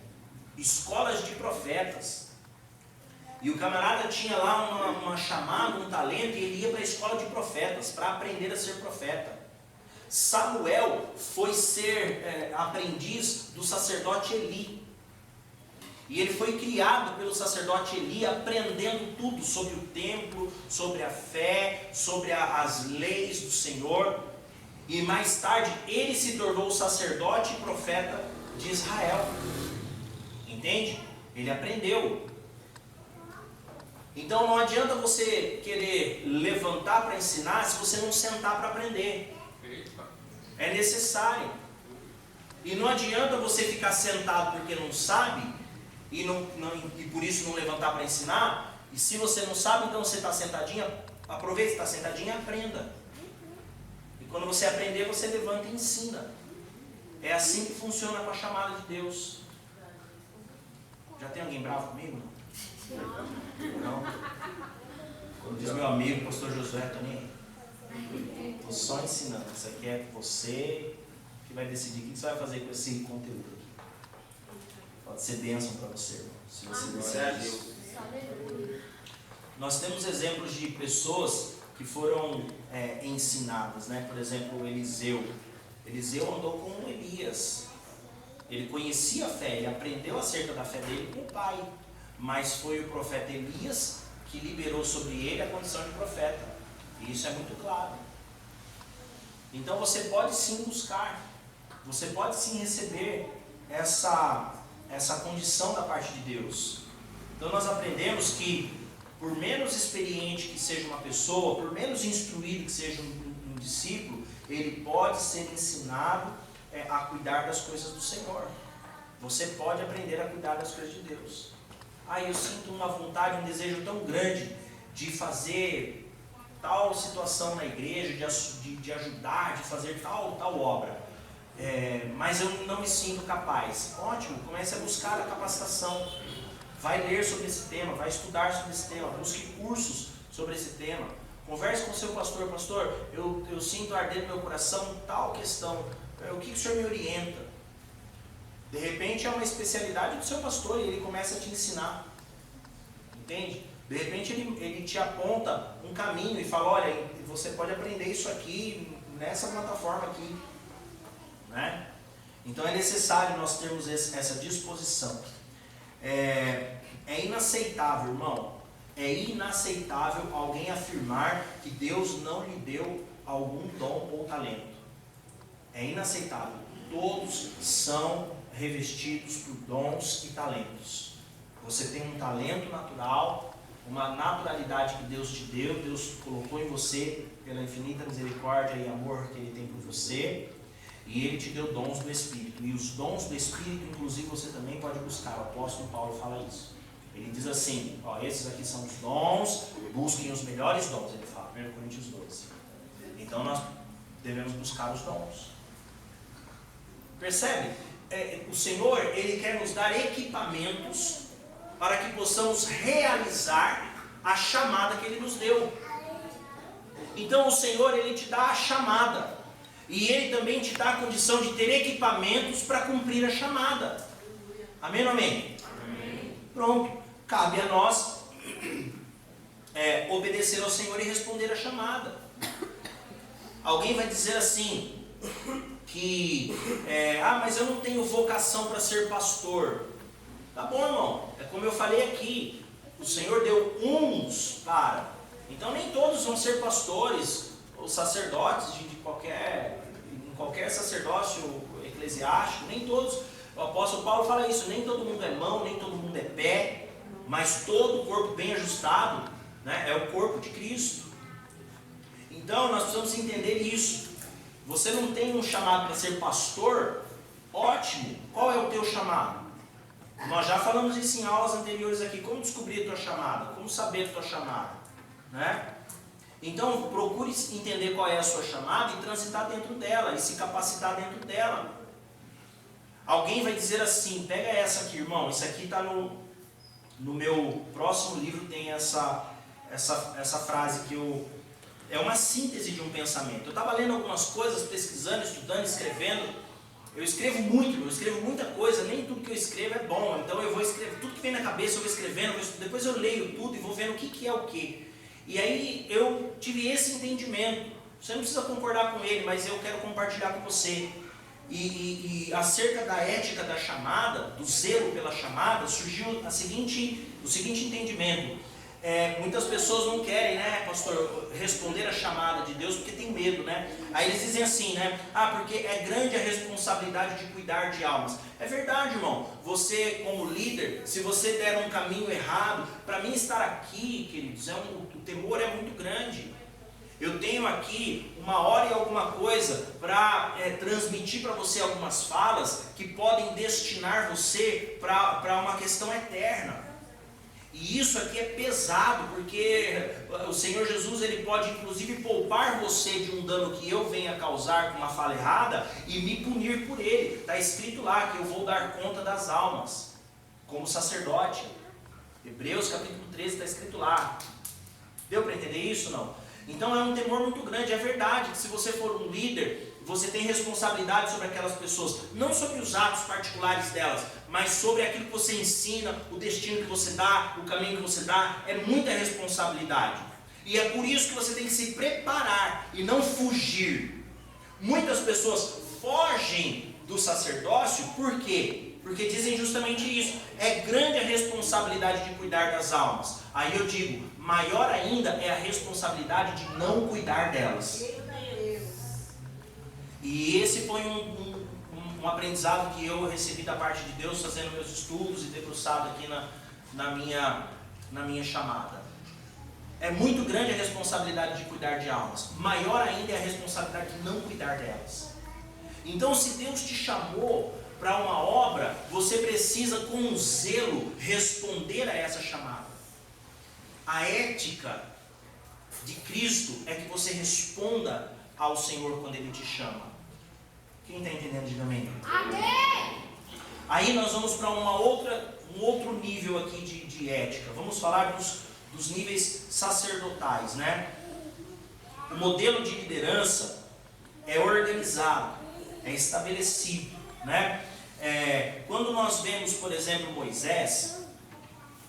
escolas de profetas. E o camarada tinha lá uma chamada, um talento, e ele ia para a escola de profetas para aprender a ser profeta. Samuel foi ser aprendiz do sacerdote Eli. E ele foi criado pelo sacerdote Eli, aprendendo tudo sobre o templo, sobre a fé, sobre as leis do Senhor. E mais tarde ele se tornou o sacerdote e profeta de Israel. Entende? Ele aprendeu. Então não adianta você querer levantar para ensinar se você não sentar para aprender. É necessário. E não adianta você ficar sentado porque não sabe e por isso não levantar para ensinar. E se você não sabe, então você está sentadinho, aproveite, está sentadinho e aprenda. E quando você aprender, você levanta e ensina. É assim que funciona com a chamada de Deus. Já tem alguém bravo comigo? Não? Como diz meu amigo, pastor Josué, estou nem aí. Estou só ensinando. Isso aqui é você que vai decidir o que você vai fazer com esse conteúdo aqui. Pode ser bênção para você, irmão, se você decidir isso. Nós temos exemplos de pessoas que foram ensinadas, né? Por exemplo, Eliseu. Eliseu andou com Elias. Ele conhecia a fé, ele aprendeu acerca da fé dele com o pai. Mas foi o profeta Elias que liberou sobre ele a condição de profeta. E isso é muito claro. Então você pode sim buscar. Você pode sim receber essa condição da parte de Deus. Então nós aprendemos que por menos experiente que seja uma pessoa, por menos instruído que seja um discípulo, ele pode ser ensinado a cuidar das coisas do Senhor. Você pode aprender a cuidar das coisas de Deus. Eu sinto uma vontade, um desejo tão grande de fazer tal situação na igreja, de ajudar, de fazer tal obra, mas eu não me sinto capaz. Ótimo, comece a buscar a capacitação, vai ler sobre esse tema, vai estudar sobre esse tema, busque cursos sobre esse tema, converse com o seu pastor. Pastor, eu sinto arder no meu coração tal questão, o que o senhor me orienta? De repente é uma especialidade do seu pastor e ele começa a te ensinar, entende? De repente ele te aponta um caminho e fala, olha, você pode aprender isso aqui, nessa plataforma aqui, né? Então é necessário nós termos essa disposição. É inaceitável, irmão, é inaceitável alguém afirmar que Deus não lhe deu algum dom ou talento. É inaceitável. Todos são revestidos por dons e talentos. Você tem um talento natural, uma naturalidade que Deus te deu, Deus colocou em você pela infinita misericórdia e amor que Ele tem por você, e Ele te deu dons do Espírito. E os dons do Espírito, inclusive, você também pode buscar. O apóstolo Paulo fala isso. Ele diz assim, esses aqui são os dons, busquem os melhores dons, ele fala, 1 Coríntios 12. Então nós devemos buscar os dons. Percebe? O Senhor, Ele quer nos dar equipamentos para que possamos realizar a chamada que Ele nos deu. Então o Senhor, Ele te dá a chamada, e Ele também te dá a condição de ter equipamentos para cumprir a chamada. Amém ou amém? Amém. Pronto, cabe a nós obedecer ao Senhor e responder a chamada. Alguém vai dizer assim, que mas eu não tenho vocação para ser pastor. Tá bom, irmão, é como eu falei aqui, o Senhor deu uns para, então nem todos vão ser pastores ou sacerdotes em qualquer sacerdócio eclesiástico, nem todos. O apóstolo Paulo fala isso, nem todo mundo é mão, nem todo mundo é pé, mas todo o corpo bem ajustado, né, é o corpo de Cristo. Então nós precisamos entender isso. Você não tem um chamado para ser pastor? Ótimo! Qual é o teu chamado? Nós já falamos isso em aulas anteriores aqui. Como descobrir a tua chamada? Como saber a tua chamada? Né? Então procure entender qual é a sua chamada e transitar dentro dela, e se capacitar dentro dela. Alguém vai dizer assim, pega essa aqui, irmão, isso aqui está no meu próximo livro, tem essa frase que é uma síntese de um pensamento. Eu estava lendo algumas coisas, pesquisando, estudando, escrevendo. Eu escrevo muita coisa, nem tudo que eu escrevo é bom. Então eu vou escrever, tudo que vem na cabeça eu vou escrevendo, depois eu leio tudo e vou vendo o que é o que. E aí eu tive esse entendimento. Você não precisa concordar com ele, mas eu quero compartilhar com você. E acerca da ética da chamada, do zelo pela chamada, surgiu o seguinte entendimento. Muitas pessoas não querem, né, pastor, responder a chamada de Deus porque tem medo, né? Aí eles dizem assim, né? Porque é grande a responsabilidade de cuidar de almas. É verdade, irmão. Você, como líder, se você der um caminho errado, para mim estar aqui, queridos, o temor é muito grande. Eu tenho aqui 1 hora e alguma coisa para transmitir para você algumas falas que podem destinar você para uma questão eterna. E isso aqui é pesado, porque o Senhor Jesus, Ele pode inclusive poupar você de um dano que eu venha causar com uma fala errada e me punir por ele. Está escrito lá que eu vou dar conta das almas, como sacerdote. Hebreus capítulo 13 está escrito lá. Deu para entender isso ou não? Então é um temor muito grande. É verdade que se você for um líder, você tem responsabilidade sobre aquelas pessoas, não sobre os atos particulares delas, mas sobre aquilo que você ensina, o destino que você dá, o caminho que você dá. É muita responsabilidade. E é por isso que você tem que se preparar e não fugir. Muitas pessoas fogem do sacerdócio, por quê? Porque dizem justamente isso. É grande a responsabilidade de cuidar das almas. Aí eu digo, maior ainda é a responsabilidade de não cuidar delas. E esse foi um aprendizado que eu recebi da parte de Deus, fazendo meus estudos e debruçado aqui na minha chamada. É muito grande a responsabilidade de cuidar de almas. Maior ainda é a responsabilidade de não cuidar delas. Então, se Deus te chamou para uma obra, você precisa com zelo responder a essa chamada. A ética de Cristo é que você responda ao Senhor quando Ele te chama. Quem está entendendo, diga amém. Amém. Aí nós vamos para um outro nível aqui de ética. Vamos falar dos níveis sacerdotais, né? O modelo de liderança é organizado, é estabelecido, né? Quando nós vemos, por exemplo, Moisés,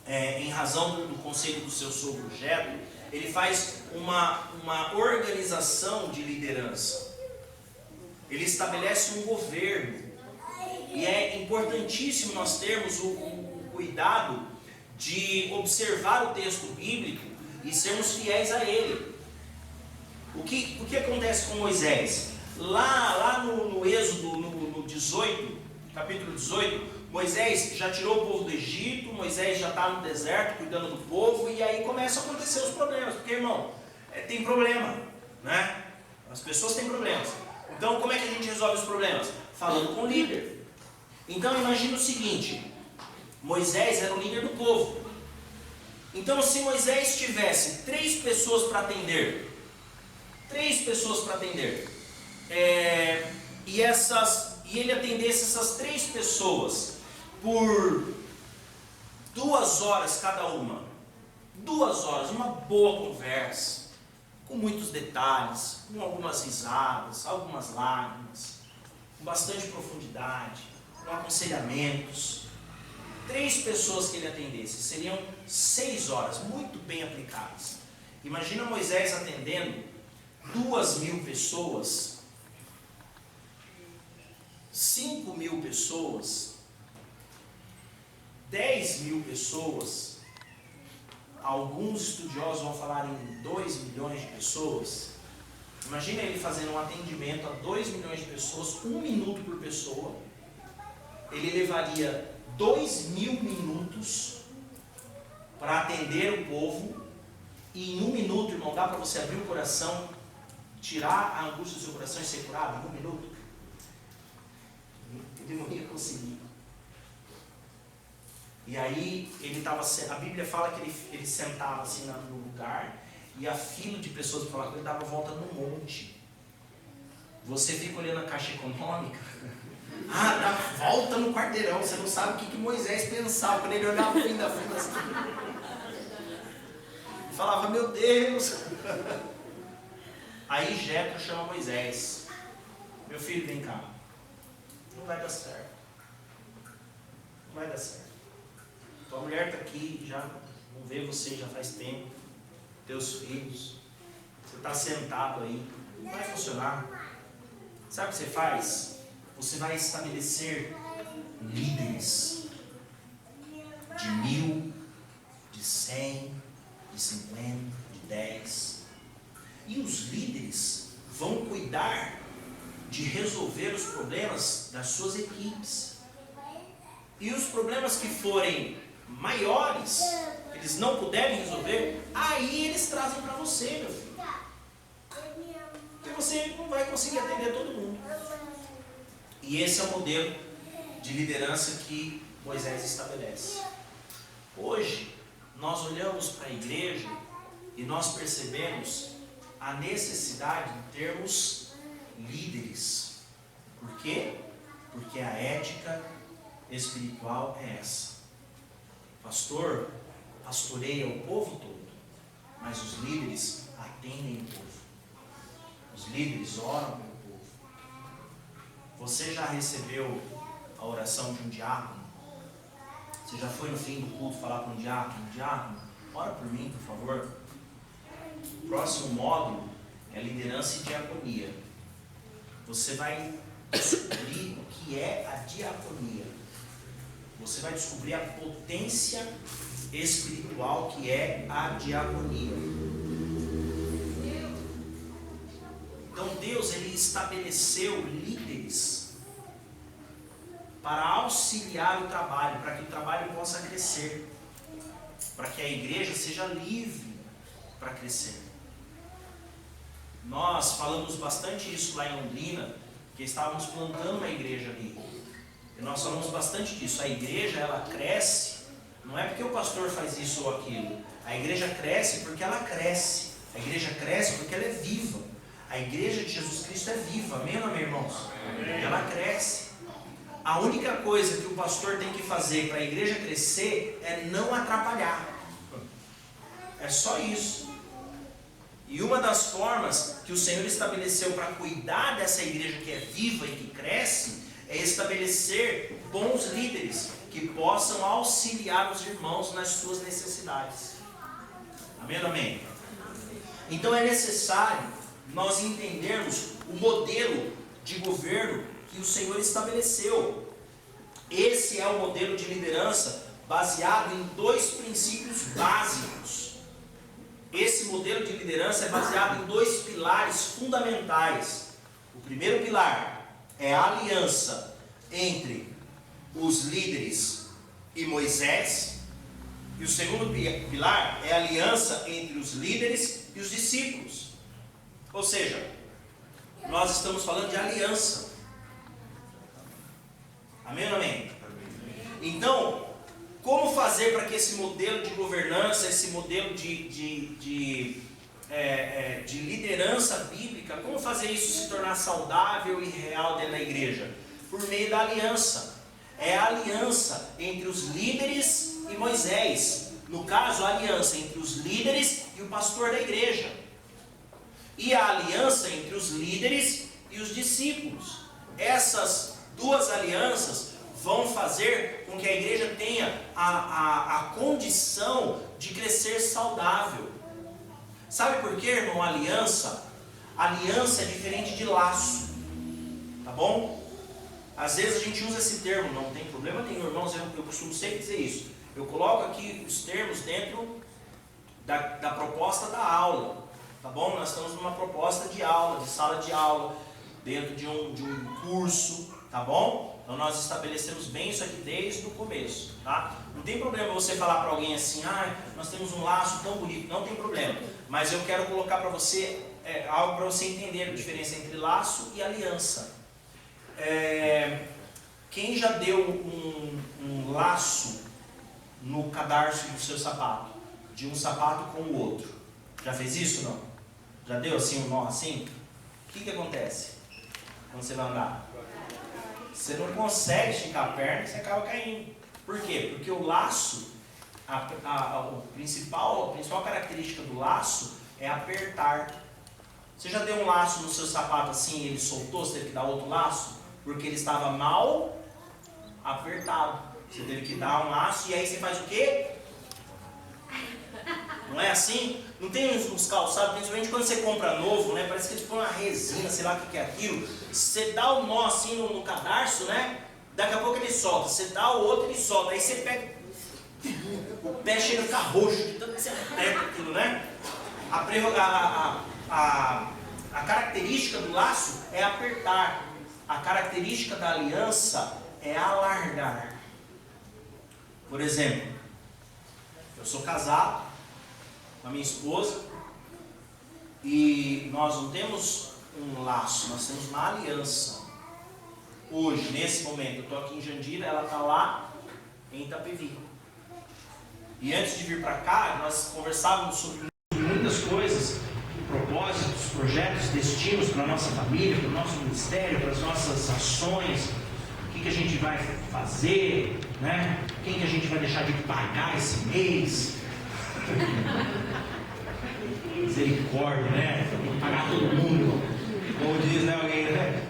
em razão do conselho do seu sogro Jetro, ele faz uma organização de liderança. Ele estabelece um governo. E é importantíssimo nós termos o cuidado de observar o texto bíblico e sermos fiéis a ele. O que acontece com Moisés? Lá no Êxodo, no 18, capítulo 18, Moisés já tirou o povo do Egito, Moisés já está no deserto cuidando do povo, e aí começam a acontecer os problemas, porque, irmão, tem problema, né? As pessoas têm problemas. Então, como é que a gente resolve os problemas? Falando com o líder. Então, imagina o seguinte: Moisés era o líder do povo. Então, se Moisés tivesse 3 pessoas para atender, e ele atendesse essas 3 pessoas por 2 horas cada uma, 2 horas, uma boa conversa, com muitos detalhes, com algumas risadas, algumas lágrimas, com bastante profundidade, com aconselhamentos. 3 pessoas que ele atendesse, seriam 6 horas, muito bem aplicadas. Imagina Moisés atendendo 2.000 pessoas, 5.000 pessoas, 10.000 pessoas. Alguns estudiosos vão falar em 2 milhões de pessoas. Imagina ele fazendo um atendimento a 2 milhões de pessoas, 1 minuto por pessoa. Ele levaria 2.000 minutos para atender o povo. E em 1 minuto, irmão, dá para você abrir o coração, tirar a angústia do seu coração e ser curado em 1 minuto? Ele não ia conseguir. E aí a Bíblia fala que ele sentava assim no lugar, e a fila de pessoas para falar com ele dava volta no monte. Você fica olhando a Caixa Econômica, dá volta no quarteirão. Você não sabe o que Moisés pensava quando ele olhava o fim da fila assim. E falava: meu Deus. Aí Jetro chama Moisés: meu filho, vem cá. Não vai dar certo. Não vai dar certo. Tua mulher está aqui, já não vê você já faz tempo. Teus filhos. Você está sentado aí. Não vai funcionar. Sabe o que você faz? Você vai estabelecer líderes de 1.000, de 100, de 50, de 10. E os líderes vão cuidar de resolver os problemas das suas equipes. E os problemas que forem maiores, eles não puderem resolver, aí eles trazem para você, meu filho. Porque você não vai conseguir atender todo mundo. E esse é o modelo de liderança que Moisés estabelece. Hoje, nós olhamos para a igreja e nós percebemos a necessidade de termos líderes. Por quê? Porque a ética espiritual é essa. Pastor pastoreia o povo todo, mas os líderes atendem o povo. Os líderes oram pelo povo. Você já recebeu a oração de um diácono? Você já foi no fim do culto falar com um diácono? Diácono, ora por mim, por favor. O próximo módulo é liderança e diaconia. Você vai descobrir o que é a diaconia. Você vai descobrir a potência espiritual que é a diaconia. Então Deus, ele estabeleceu líderes para auxiliar o trabalho, para que o trabalho possa crescer, para que a igreja seja livre para crescer. Nós falamos bastante isso lá em Londrina, porque estávamos plantando uma igreja ali. E nós falamos bastante disso. A igreja, ela cresce, não é porque o pastor faz isso ou aquilo. A igreja cresce porque ela cresce. A igreja cresce porque ela é viva. A igreja de Jesus Cristo é viva, amém, meus irmãos? Ela cresce. A única coisa que o pastor tem que fazer para a igreja crescer é não atrapalhar. É só isso. E uma das formas que o Senhor estabeleceu para cuidar dessa igreja que é viva e que cresce é estabelecer bons líderes que possam auxiliar os irmãos nas suas necessidades. Amém ou amém? Então é necessário nós entendermos o modelo de governo que o Senhor estabeleceu. Esse é o modelo de liderança baseado em 2 princípios básicos. Esse modelo de liderança é baseado em 2 pilares fundamentais. O primeiro pilar é a aliança entre os líderes e Moisés. E o segundo pilar é a aliança entre os líderes e os discípulos. Ou seja, nós estamos falando de aliança. Amém ou amém? Então, como fazer para que esse modelo de governança, esse modelo de liderança bíblica, como fazer isso se tornar saudável e real dentro da igreja? Por meio da aliança. É a aliança entre os líderes e Moisés. No caso, a aliança entre os líderes e o pastor da igreja. E a aliança entre os líderes e os discípulos. Essas 2 alianças vão fazer com que a igreja tenha a condição de crescer saudável. Sabe por quê, irmão? Aliança é diferente de laço. Tá bom? Às vezes a gente usa esse termo, não tem problema nenhum, irmãos, eu costumo sempre dizer isso. Eu coloco aqui os termos dentro da proposta da aula. Tá bom? Nós estamos numa proposta de aula, de sala de aula, dentro de um curso, tá bom? Então nós estabelecemos bem isso aqui desde o começo, tá? Não tem problema você falar para alguém assim, nós temos um laço tão bonito, não tem problema. Mas eu quero colocar para você algo para você entender a diferença entre laço e aliança. Quem já deu um laço no cadarço do seu sapato, de um sapato com o outro? Já fez isso, não? Já deu assim um nó assim? O que acontece quando você vai andar? Você não consegue esticar a perna e você acaba caindo. Por quê? Porque o laço, a principal característica do laço é apertar. Você já deu um laço no seu sapato assim e ele soltou, você teve que dar outro laço? Porque ele estava mal apertado. Você teve que dar um laço e aí você faz o quê? Não é assim? Não tem uns calçados, principalmente quando você compra novo, né? Parece que eles põem uma resina, sei lá o que é aquilo. Você dá um nó assim no cadarço, né? Daqui a pouco ele solta. Você dá o outro, ele solta. Aí você pega, o pé chega a ficar roxo, de tanto que você aperta aquilo, né? A característica do laço é apertar. A característica da aliança é alargar. Por exemplo, eu sou casado com a minha esposa e nós não temos um laço, nós temos uma aliança. Hoje, nesse momento, eu estou aqui em Jandira, ela está lá em Itapevi. E antes de vir para cá, nós conversávamos sobre muitas coisas, propósitos, projetos, destinos para a nossa família, para o nosso ministério, para as nossas ações, o que a gente vai fazer, né? Quem que a gente vai deixar de pagar esse mês. Misericórdia, né? Tem que pagar todo mundo. Como diz, né, alguém, né?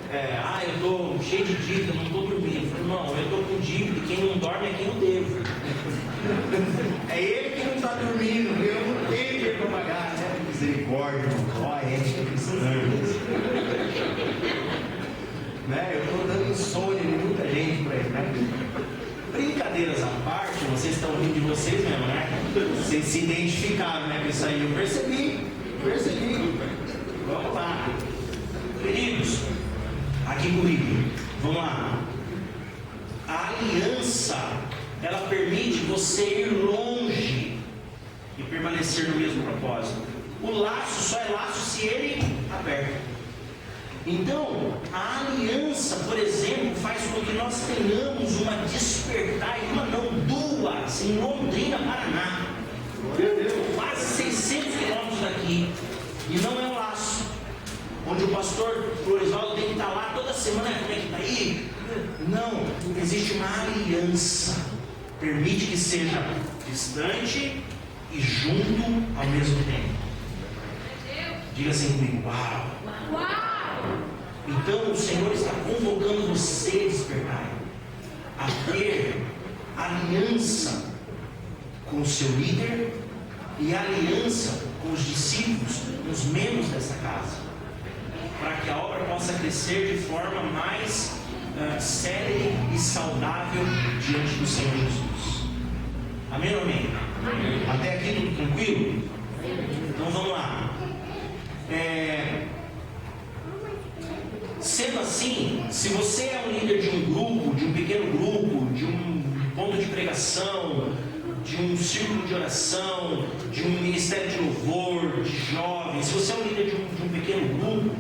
Eu estou cheio de dívida, não estou dormindo. Eu falei, não, eu estou com dívida e quem não dorme é quem não deve. É ele que não está dormindo, eu não tenho dinheiro para pagar, né? Misericórdia, ó, a gente está precisando. Né? Eu estou dando insônia de muita gente para ele, né? Brincadeiras à parte, vocês estão rindo de vocês mesmo, né? Vocês se identificaram, né? Com isso aí, eu percebi. Vamos lá. Queridos, aqui comigo, vamos lá. A aliança, ela permite você ir longe e permanecer no mesmo propósito. O laço só é laço se ele aperta. Então, a aliança, por exemplo, faz com que nós tenhamos uma despertar, uma não, 2, em Londrina, Paraná. Quase 600 quilômetros daqui. E não é um laço, onde o pastor Floresvaldo tem que estar lá toda semana, como é que está aí? Não, existe uma aliança. Permite que seja distante e junto ao mesmo tempo. Diga assim comigo, uau! Então o Senhor está convocando você a despertar, a ter aliança com o seu líder e aliança com os discípulos, com os membros dessa casa, para que a obra possa crescer de forma mais célere e saudável diante do Senhor Jesus. Amém ou amém? Até aqui tudo tranquilo? Então vamos lá. Sendo assim, se você é um líder de um grupo, de um pequeno grupo, de um ponto de pregação, de um círculo de oração, de um ministério de louvor, de jovens, se você é um líder de um pequeno grupo,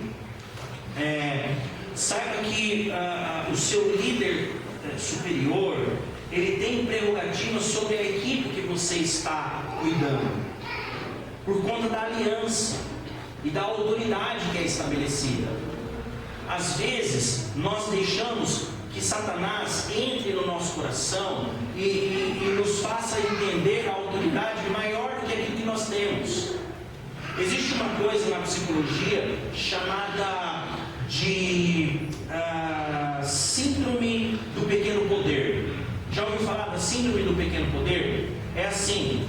saiba que o seu líder superior, ele tem prerrogativa sobre a equipe que você está cuidando, por conta da aliança e da autoridade que é estabelecida. Às vezes nós deixamos que Satanás entre no nosso coração e nos faça entender a autoridade maior do que aquilo que nós temos. Existe uma coisa na psicologia chamada de síndrome do pequeno poder. Já ouviu falar da síndrome do pequeno poder? É assim,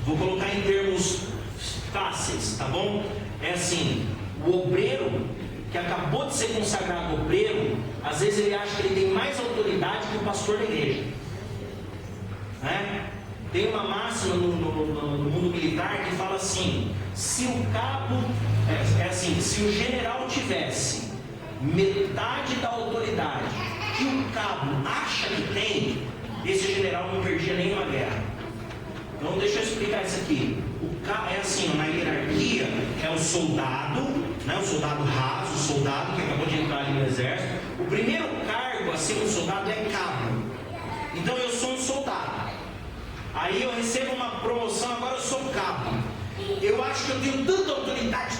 vou colocar em termos fáceis, tá bom? É assim, o obreiro que acabou de ser consagrado obreiro, às vezes ele acha que ele tem mais autoridade que o pastor da igreja, né? Tem uma máxima no mundo militar que fala assim: se o cabo, se o general tivesse metade da autoridade que o cabo acha que tem, esse general não perdia nenhuma guerra. Então deixa eu explicar isso aqui. É assim, na hierarquia é o soldado, né, o soldado raso, o soldado que acabou de entrar ali no exército. O primeiro cargo acima do soldado é cabo. Então eu sou um soldado. Aí eu recebo uma promoção, agora eu sou cabo. Eu acho que eu tenho tanta autoridade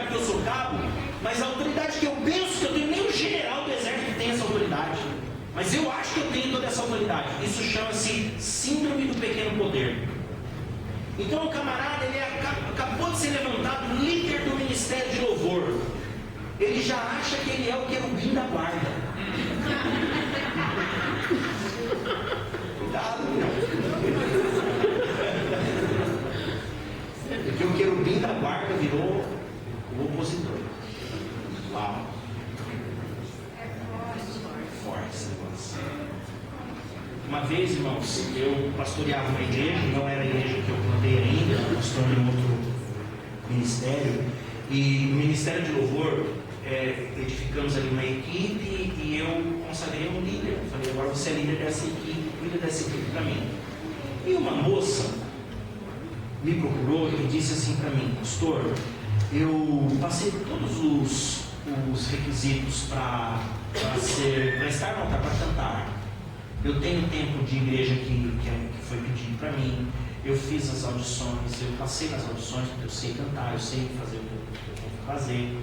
que eu sou cabo, mas a autoridade que eu penso que eu tenho, nem o general do exército tem essa autoridade. Mas eu acho que eu tenho toda essa autoridade. Isso chama-se síndrome do pequeno poder. Então o camarada, ele acabou de ser levantado líder do ministério de louvor. Ele já acha que ele é o querubim da guarda. Cuidado, porque o querubim da guarda virou o opositor. Uau. Forte esse negócio. Uma vez, irmãos, eu pastoreava uma igreja, não era a igreja que eu plantei ainda, eu pastoreei em outro ministério, e no ministério de louvor, edificamos ali uma equipe e eu consagrei um líder. Eu falei, agora você é líder dessa equipe, cuida dessa equipe para mim. E uma moça me procurou e disse assim para mim: pastor, eu passei por todos os requisitos para cantar. Eu tenho tempo de igreja que foi pedido para mim. Eu fiz as audições, eu passei nas audições, porque eu sei cantar, eu sei fazer o que eu tenho que fazer,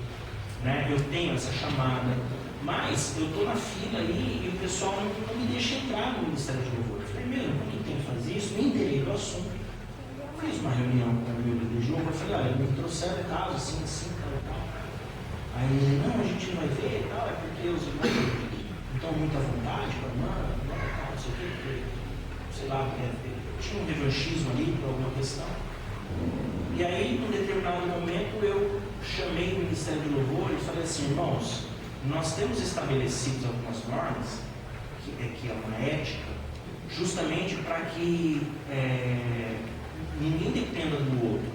né? Eu tenho essa chamada, mas eu estou na fila aí e o pessoal não me deixa entrar no ministério de louvor. Eu falei, mesmo, quando eu tenho que fazer isso, me inteirei do assunto. Fiz uma reunião com o meu líder de louvor, eu falei, olha, me trouxeram o caso assim, tal. Aí ele, não, a gente não vai ver e tal, é porque os irmãos estão muito à vontade para não sei o que, porque, sei lá, tinha um revanchismo ali por alguma questão. E aí, num determinado momento, eu chamei o Ministério de Louvor e falei assim, irmãos, nós temos estabelecido algumas normas, que é uma ética, justamente para que ninguém dependa do outro,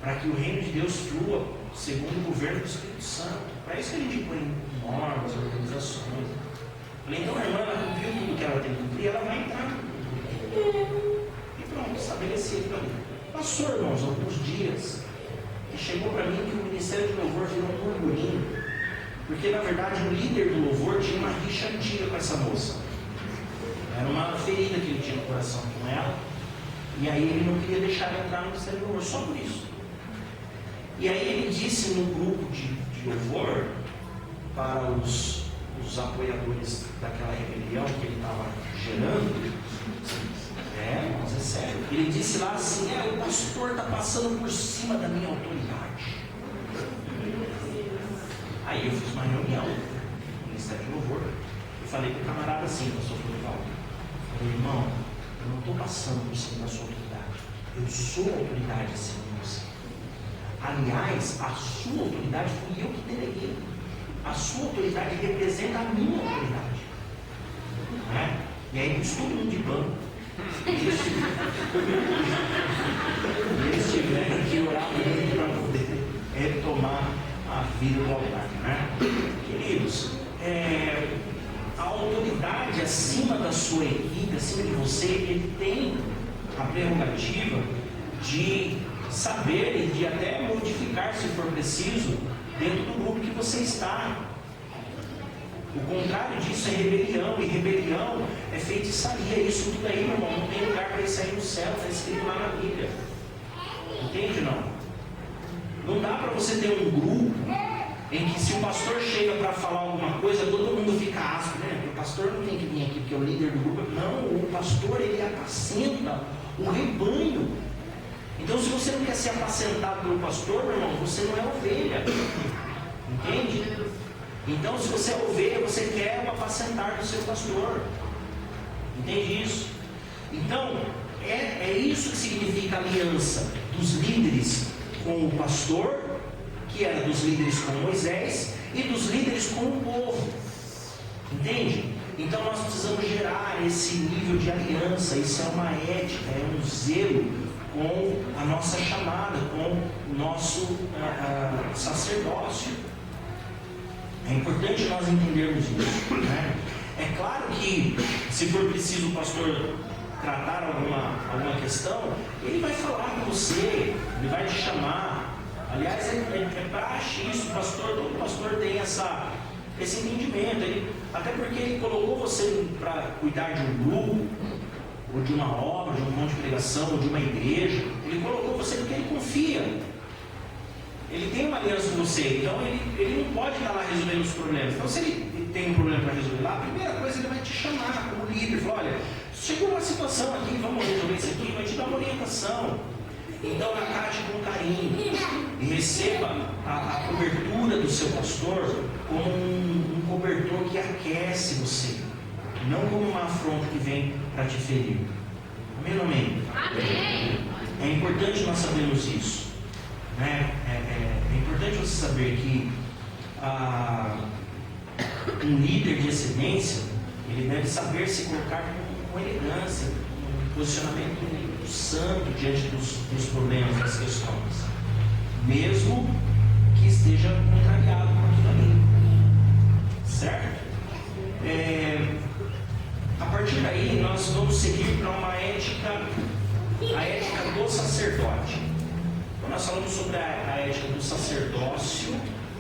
para que o reino de Deus flua segundo o governo do Espírito Santo. Para isso que a gente põe normas, organizações. Falei, então a irmã, ela cumpriu tudo que ela tem que cumprir, ela vai entrar. E pronto, estabelecido ali. Passou, irmãos, alguns dias, e chegou para mim que o Ministério de Louvor virou um burburinho, porque na verdade o líder do louvor tinha uma rixa antiga com essa moça. Era uma ferida que ele tinha no coração com ela, e aí ele não queria deixar ela entrar no Ministério de Louvor, só por isso. E aí ele disse no grupo de louvor para os apoiadores daquela rebelião que ele estava gerando, mas é sério, ele disse lá assim: o pastor está passando por cima da minha autoridade. Aí eu fiz uma reunião no Ministério de Louvor e falei para o camarada assim, pastor Florivaldo, falei: irmão, eu não estou passando por cima da sua autoridade, eu sou a autoridade acima de você. Aliás, a sua autoridade fui eu que deleguei. A sua autoridade representa a minha autoridade. Não é? E aí pus todo mundo de banco. Eles tiveram que orar muito para poder retomar a vida do altar. Né? Queridos, a autoridade acima da sua equipe, acima de você, ele tem a prerrogativa de saber e de até modificar, se for preciso, dentro do grupo que você está. O contrário disso é rebelião, e rebelião é feitiçaria. Isso tudo aí, meu irmão, não tem lugar para isso aí no céu, está escrito lá na Bíblia. Entende, não? Não dá para você ter um grupo em que, se o pastor chega para falar alguma coisa, todo mundo fica áspero, né? Porque o pastor não tem que vir aqui porque é o líder do grupo. Não, o pastor, ele apacenta o rebanho. Então, se você não quer ser apacentado pelo pastor, meu irmão, você não é ovelha. Entende? Então, se você é ovelha, você quer o apacentar do seu pastor. Entende isso? Então, é isso que significa a aliança dos líderes com o pastor, que era dos líderes com Moisés, e dos líderes com o povo. Entende? Então, nós precisamos gerar esse nível de aliança. Isso é uma ética, é um zelo com a nossa chamada, com o nosso sacerdócio. É importante nós entendermos isso, né? É claro que, se for preciso o pastor tratar alguma questão, ele vai falar com você, ele vai te chamar. Aliás, é praxe isso, todo pastor tem esse entendimento, até porque ele colocou você para cuidar de um grupo, ou de uma obra, de um monte de pregação, ou de uma igreja. Ele colocou você porque ele confia. Ele tem uma aliança com você, então ele não pode estar lá resolvendo os problemas. Então, se ele tem um problema para resolver lá, a primeira coisa ele vai te chamar como líder. Fala: olha, chegou uma situação aqui, vamos resolver isso aqui, vai te dar uma orientação. Então, acate com carinho e receba a cobertura do seu pastor como um cobertor que aquece você, não como uma afronta que vem para te ferir. Amém ou amém? Amém. É importante nós sabermos isso, né? É importante você saber que um líder de excelência, ele deve saber se colocar com elegância, um posicionamento santo diante dos problemas, das questões, mesmo que esteja contrariado com aquilo ali, certo? A partir daí nós vamos seguir para uma ética, a ética do sacerdote. Então, nós falamos sobre a ética do sacerdócio,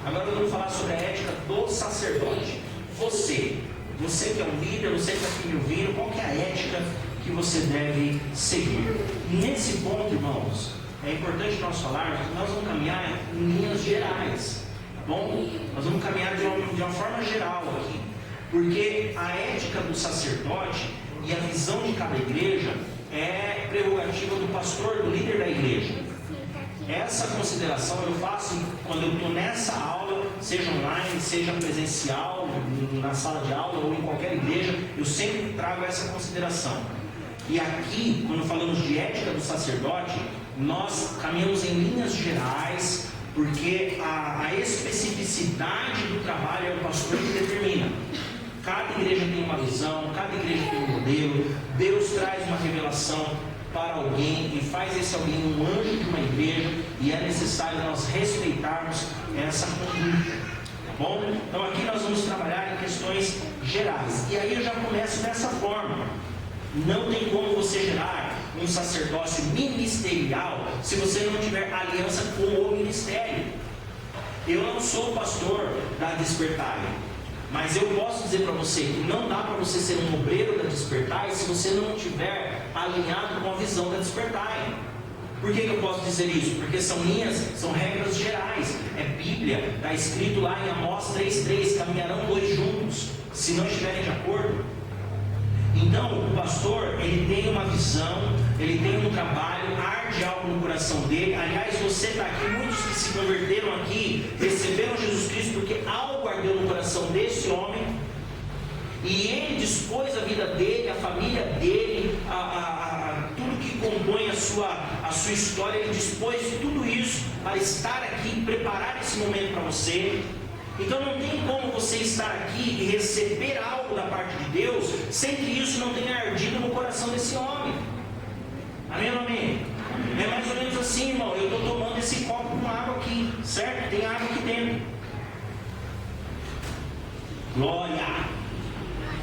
agora vamos falar sobre a ética do sacerdote. Você que é um líder, você que está aqui me ouvindo, qual que é a ética que você deve seguir? Nesse ponto, irmãos, é importante nós falarmos, nós vamos caminhar em linhas gerais, tá bom? Nós vamos caminhar de uma forma geral aqui, porque a ética do sacerdote e a visão de cada igreja é prerrogativa do pastor, do líder da igreja. Essa consideração eu faço quando eu estou nessa aula, seja online, seja presencial, na sala de aula ou em qualquer igreja, eu sempre trago essa consideração. E aqui, quando falamos de ética do sacerdote, nós caminhamos em linhas gerais, porque a especificidade do trabalho é o pastor que determina. Cada igreja tem uma visão, cada igreja tem um modelo. Deus traz uma revelação para alguém e faz esse alguém um anjo de uma igreja, e é necessário nós respeitarmos essa conduta, tá bom? Então aqui nós vamos trabalhar em questões gerais, e aí eu já começo dessa forma. Não tem como você gerar um sacerdócio ministerial se você não tiver aliança com o ministério. Eu não sou pastor da Despertai, mas eu posso dizer para você que não dá para você ser um obreiro da Despertai se você não estiver alinhado com a visão da Despertai. Por que eu posso dizer isso? Porque são regras gerais. É Bíblia, está escrito lá em Amós 3,3: caminharão dois juntos, se não estiverem de acordo. Então, o pastor, ele tem uma visão, ele tem um trabalho, arde algo no coração dele. Aliás, você está aqui, muitos que se converteram aqui, receberam Jesus Cristo porque algo ardeu no coração desse homem, e ele dispôs a vida dele, a família dele, tudo que compõe a sua história, ele dispôs tudo isso para estar aqui, preparar esse momento para você. Então não tem como você estar aqui e receber algo da parte de Deus sem que isso não tenha ardido no coração desse homem. Amém ou amém? É mais ou menos assim, irmão. Eu estou tomando esse copo com água aqui, certo? Tem água aqui dentro. Glória!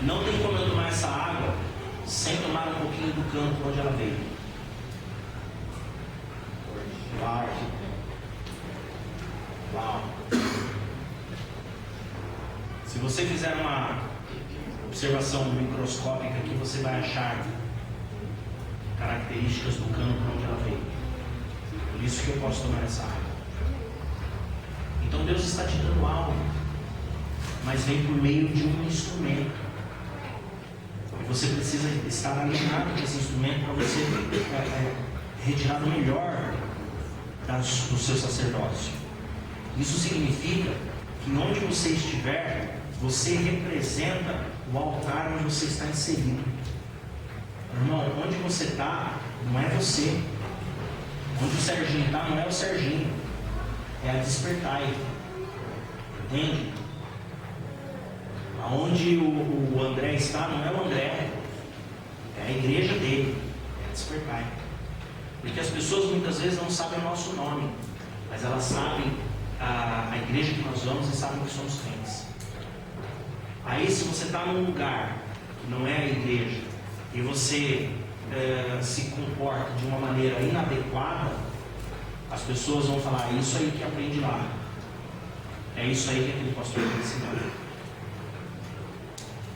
Não tem como eu tomar essa água sem tomar um pouquinho do canto onde ela veio. Uau! Uau! Se você fizer uma observação microscópica aqui, você vai achar características do cano para onde ela veio. Por isso que eu posso tomar essa água. Então Deus está te dando algo, mas vem por meio de um instrumento. E você precisa estar alinhado com esse instrumento para você retirar o melhor do seu sacerdócio. Isso significa que onde você estiver, você representa o altar onde você está inserido. Irmão, onde você está, não é você. Onde o Serginho está, não é o Serginho. É a Despertai. Entende? Aonde o André está, não é o André. É a igreja dele. É a Despertai. Porque as pessoas muitas vezes não sabem o nosso nome, mas elas sabem a igreja que nós vamos e sabem que somos crentes. Aí se você está num lugar que não é a igreja e você se comporta de uma maneira inadequada, as pessoas vão falar: é isso aí que aprende lá, é isso aí que aquele pastor está ensinando.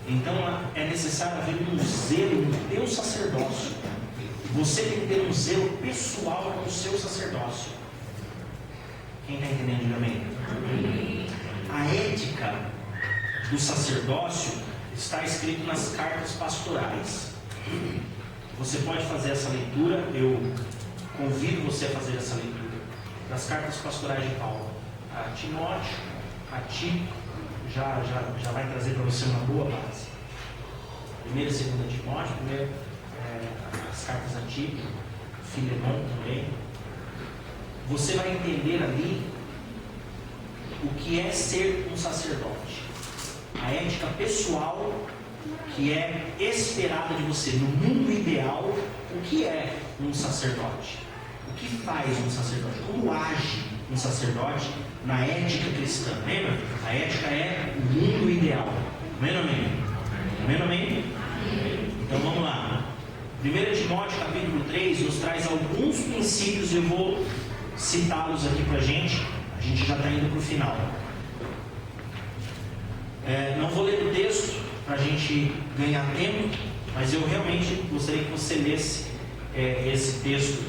Então é necessário haver um zelo no teu sacerdócio. Você tem que ter um zelo pessoal no seu sacerdócio. Quem está entendendo, diga amém? A ética do sacerdócio está escrito nas cartas pastorais. Você pode fazer essa leitura, eu convido você a fazer essa leitura das cartas pastorais de Paulo. A Timóteo, a Tito, já vai trazer para você uma boa base. 1ª e 2ª Timóteo, as cartas a Tito, Filemão também. Você vai entender ali o que é ser um sacerdote, a ética pessoal que é esperada de você no mundo ideal. O que é um sacerdote? O que faz um sacerdote? Como age um sacerdote na ética cristã? Lembra? A ética é o mundo ideal. Amém ou amém? Amém ou amém? Então vamos lá. 1 Timóteo capítulo 3 nos traz alguns princípios. Eu vou citá-los aqui para a gente já está indo para o final. Não vou ler o texto para a gente ganhar tempo, mas eu realmente gostaria que você lesse esse texto,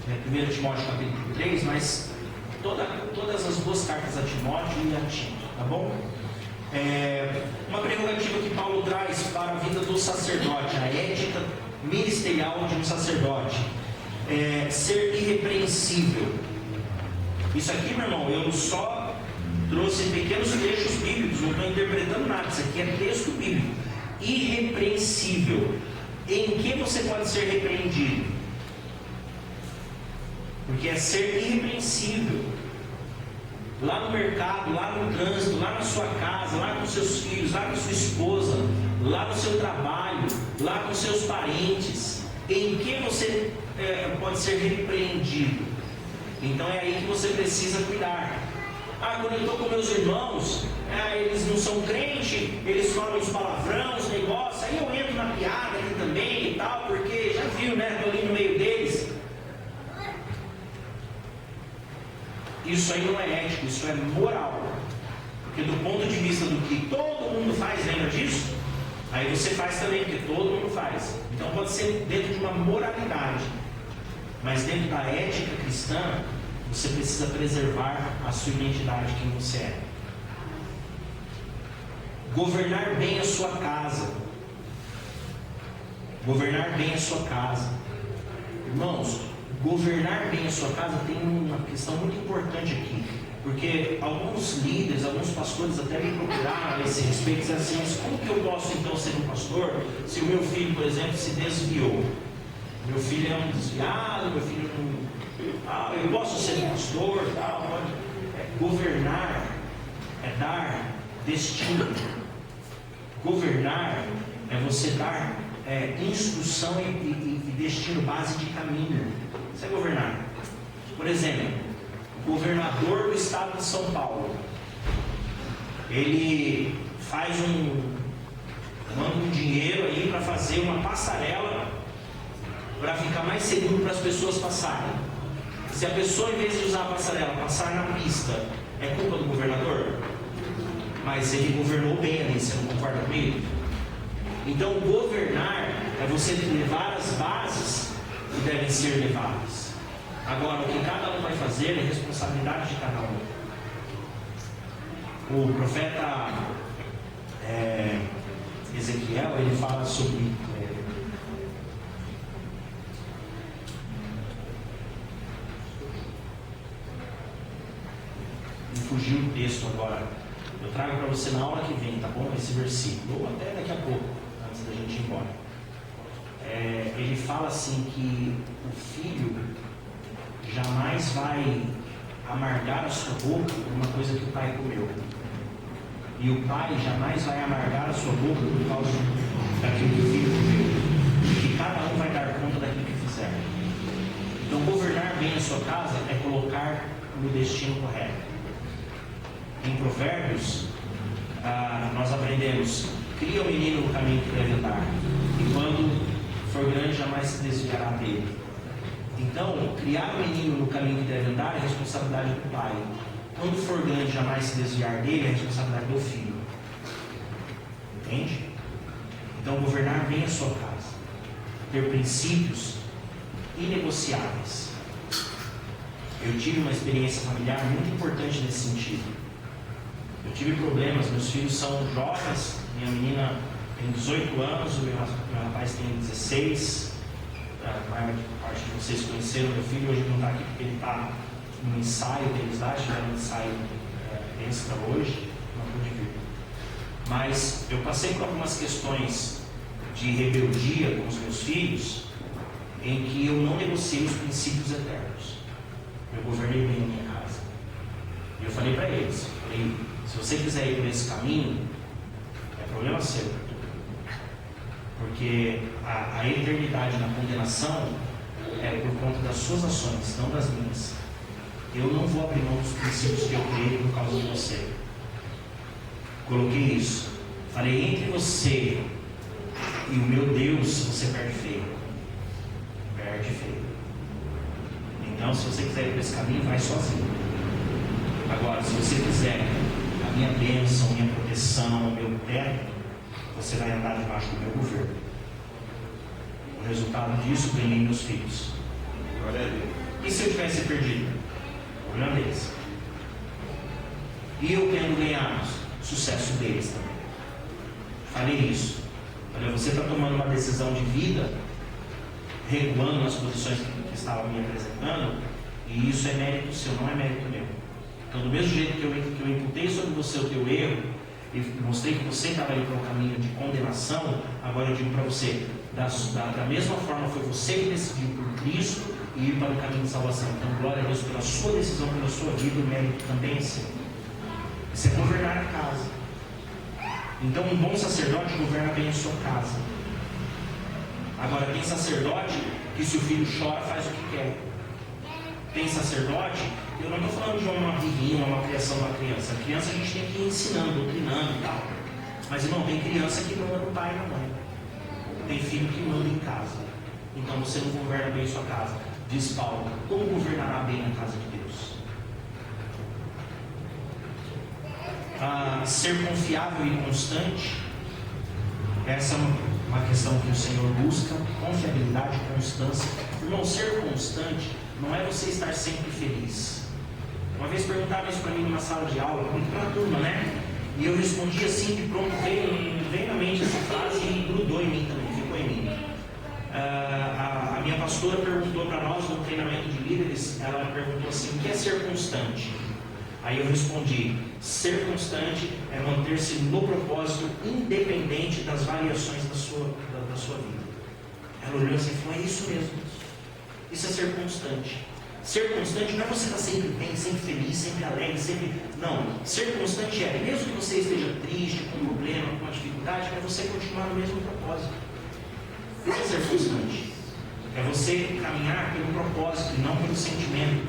1 Timóteo capítulo 3, mas todas as duas cartas a Timóteo e a Tito, tá bom? Uma prerrogativa que Paulo traz para a vida do sacerdote, a ética ministerial de um sacerdote, ser irrepreensível. Isso aqui, meu irmão, eu só trouxe pequenos trechos bíblicos, não estou interpretando nada, isso aqui é texto bíblico. Irrepreensível. Em que você pode ser repreendido? Porque é ser irrepreensível. Lá no mercado, lá no trânsito, lá na sua casa, lá com seus filhos, lá com sua esposa, lá no seu trabalho, lá com seus parentes. Em que você pode ser repreendido? Então é aí que você precisa cuidar. Quando eu estou com meus irmãos, eles não são crentes, eles falam os palavrão, os negócios, aí eu entro na piada aqui também e tal, porque já viu, né? Estou ali no meio deles. Isso aí não é ético, isso é moral. Porque do ponto de vista do que todo mundo faz, lembra disso? Aí você faz também, porque todo mundo faz. Então pode ser dentro de uma moralidade. Mas dentro da ética cristã, você precisa preservar a sua identidade, quem você é. Governar bem a sua casa. Governar bem a sua casa. Irmãos, governar bem a sua casa tem uma questão muito importante aqui. Porque alguns líderes, alguns pastores até me procuraram a esse respeito, dizendo assim: mas como que eu posso então ser um pastor se o meu filho, por exemplo, se desviou? Meu filho é um desviado, meu filho não... eu posso ser um pastor, tal. Governar é dar destino. Governar é você dar instrução e destino, base de caminho. Isso é governar. Por exemplo, o governador do estado de São Paulo, ele manda um dinheiro aí para fazer uma passarela para ficar mais seguro para as pessoas passarem. Se a pessoa, em vez de usar a passarela, passar na pista, é culpa do governador? Mas ele governou bem ali, você não concorda comigo? Então, governar é você levar as bases que devem ser levadas. Agora, o que cada um vai fazer é responsabilidade de cada um. O profeta Ezequiel, ele fala sobre... me fugiu o texto agora. Eu trago para você na aula que vem, tá bom? Esse versículo, ou até daqui a pouco, antes da gente ir embora. Ele fala assim que o filho jamais vai amargar a sua boca por uma coisa que o pai comeu. E o pai jamais vai amargar a sua boca por causa daquilo que o filho comeu. Porque cada um vai dar conta daquilo que fizer. Então, governar bem a sua casa é colocar no destino correto. Em Provérbios, nós aprendemos: cria o menino no caminho que deve andar, e quando for grande jamais se desviará dele. Então, criar o menino no caminho que deve andar é responsabilidade do pai. Quando for grande jamais se desviar dele é responsabilidade do filho. Entende? Então, governar bem a sua casa, ter princípios inegociáveis. Eu tive uma experiência familiar muito importante nesse sentido. Eu tive problemas, meus filhos são jovens, minha menina tem 18 anos, o meu rapaz tem 16. A maior parte de vocês conheceram meu filho, hoje não está aqui porque ele está no ensaio deles lá, tiveram um ensaio extra hoje, não pude vir. Mas eu passei por algumas questões de rebeldia com os meus filhos, em que eu não negociei os princípios eternos. Eu governei bem a minha casa. E eu falei para eles, se você quiser ir por esse caminho, é problema seu. Porque a eternidade na condenação é por conta das suas ações, não das minhas. Eu não vou abrir mão dos princípios que eu criei por causa de você. Coloquei isso. Falei, entre você e o meu Deus, você perde feio. Perde feio. Então, se você quiser ir por esse caminho, vai sozinho. Agora, se você quiser a minha bênção, minha proteção, o meu teto, você vai andar debaixo do meu governo. O resultado disso, ganhei meus filhos. Glória a Deus. E se eu tivesse perdido? O problema deles. E eu tendo ganhado, sucesso deles também. Falei isso. Falei, você está tomando uma decisão de vida, regulando as posições que estava me apresentando, e isso é mérito seu, não é mérito meu. Então, do mesmo jeito que eu imputei sobre você o teu erro, e mostrei que você estava indo para um caminho de condenação, agora eu digo para você, da mesma forma foi você que decidiu por Cristo e ir para o caminho de salvação. Então, glória a Deus pela sua decisão, pela sua vida, o mérito também é seu. Isso é governar a casa. Então, um bom sacerdote governa bem a sua casa. Agora, tem sacerdote que, se o filho chora, faz o que quer. Tem sacerdote, eu não estou falando de uma birrinha, uma criação da criança. A criança a gente tem que ir ensinando, doutrinando e tal. Mas, irmão, tem criança que manda no pai e na mãe. Tem filho que manda em casa. Então você não governa bem a sua casa. Diz Paulo, como governará bem a casa de Deus? Ser confiável e constante. Essa é uma questão que o Senhor busca. Confiabilidade e constância. Irmão, ser constante não é você estar sempre feliz. Uma vez perguntaram isso para mim numa sala de aula, para uma turma, né? E eu respondi assim, de pronto, veio na mente essa frase e grudou em mim também, ficou em mim. A minha pastora perguntou para nós no treinamento de líderes, ela perguntou assim, o que é ser constante? Aí eu respondi, ser constante é manter-se no propósito independente das variações da sua vida. Ela olhou assim e falou, é isso mesmo. Isso é ser constante. Ser constante não é você estar sempre bem, sempre feliz, sempre alegre, sempre... Não, ser constante é, mesmo que você esteja triste, com um problema, com uma dificuldade, é você continuar no mesmo propósito. Isso é ser constante. É você caminhar pelo propósito e não pelo sentimento.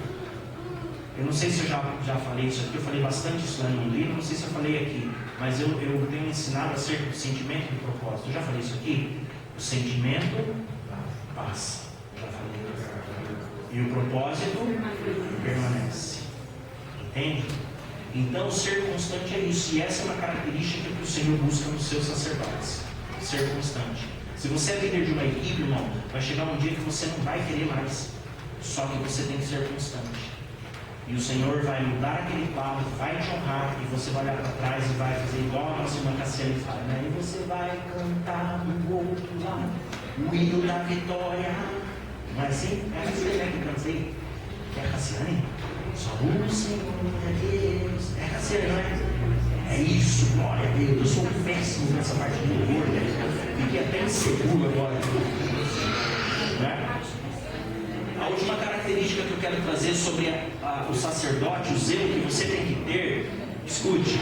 Eu não sei se eu já falei isso aqui, eu falei bastante isso lá no livro, não sei se eu falei aqui, mas eu tenho ensinado acerca do sentimento e do propósito. Eu já falei isso aqui? O sentimento passa. Eu já falei isso. E o propósito permanece. Entende? Então, ser constante é isso. E essa é uma característica que o Senhor busca nos seus sacerdotes. Ser constante. Se você é líder de uma equipe, irmão, vai chegar um dia que você não vai querer mais. Só que você tem que ser constante. E o Senhor vai mudar aquele quadro, vai te honrar, e você vai olhar para trás e vai fazer igual a nossa irmã Cassiane faz, né? E você vai cantar do outro lado o hino da vitória. Não é assim? É a Cassiane que canta aí? É a Cassiane? Só o Senhor é Deus. É a Cassiane, não é? É isso, glória a Deus. Eu sou péssimo nessa parte do louvor, né? Fiquei até inseguro agora. Né? A última característica que eu quero trazer sobre o sacerdote, o zelo que você tem que ter, escute,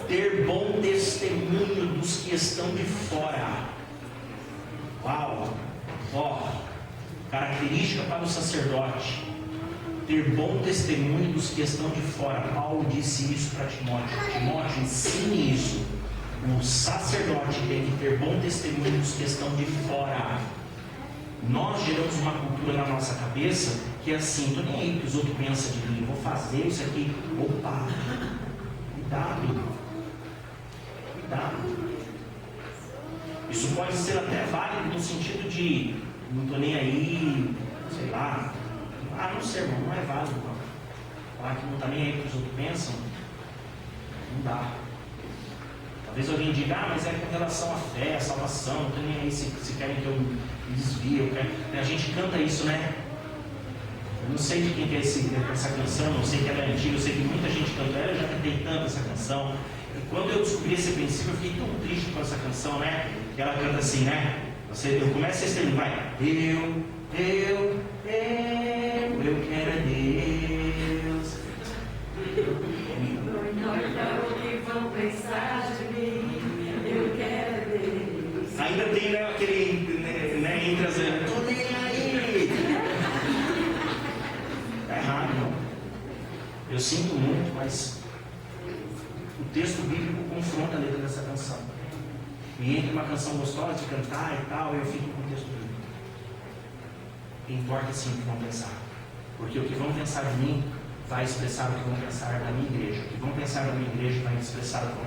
ter bom testemunho dos que estão de fora. Uau! Ó, característica para o sacerdote, ter bom testemunho dos que estão de fora. Paulo disse isso para Timóteo. Timóteo, ensine isso. O sacerdote tem que ter bom testemunho dos que estão de fora. Nós geramos uma cultura na nossa cabeça que é assim, estou nem aí que os outros pensam de mim, eu vou fazer isso aqui. Opa! Cuidado! Cuidado! Isso pode ser até válido no sentido de não estou nem aí, sei lá. Ah, não sei, irmão, não é válido. Não. Falar que não está nem aí que os outros pensam, não dá. Talvez alguém diga, mas é com relação à fé, à salvação, não estou nem aí se querem que eu me desvie. A gente canta isso, né? Eu não sei de quem que é essa canção, não sei que ela é antiga, eu sei que muita gente canta ela, eu já cantei tanto essa canção. E quando eu descobri esse princípio, eu fiquei tão triste com essa canção, né? E ela canta assim, né? Eu começo a estrear, vai. Eu quero é Deus. Não, o que vão pensar de mim? Eu quero é Deus. Ainda tem, né, aquele, né, entre as... Tô nem aí. Tá errado, não. Eu sinto muito, mas o texto bíblico confronta a letra dessa canção. E entre uma canção gostosa de cantar e tal, eu fico com o texto bíblico. Importa sim o que vão pensar. Porque o que vão pensar de mim vai expressar o que vão pensar da minha igreja. O que vão pensar da minha igreja vai expressar o que vão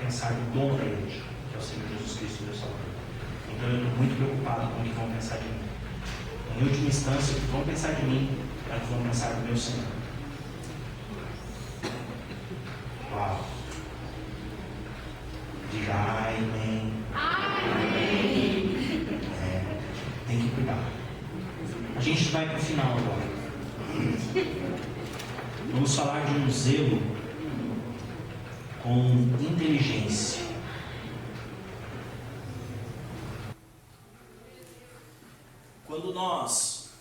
pensar do dono da igreja, que é o Senhor Jesus Cristo, meu Salvador. Então eu estou muito preocupado com o que vão pensar de mim. Em última instância, o que vão pensar de mim é o que vão pensar do meu Senhor. Uau! Diga amém. Amém. Tem que cuidar. A gente vai para o final agora. Vamos falar de um zelo com inteligência. Quando nós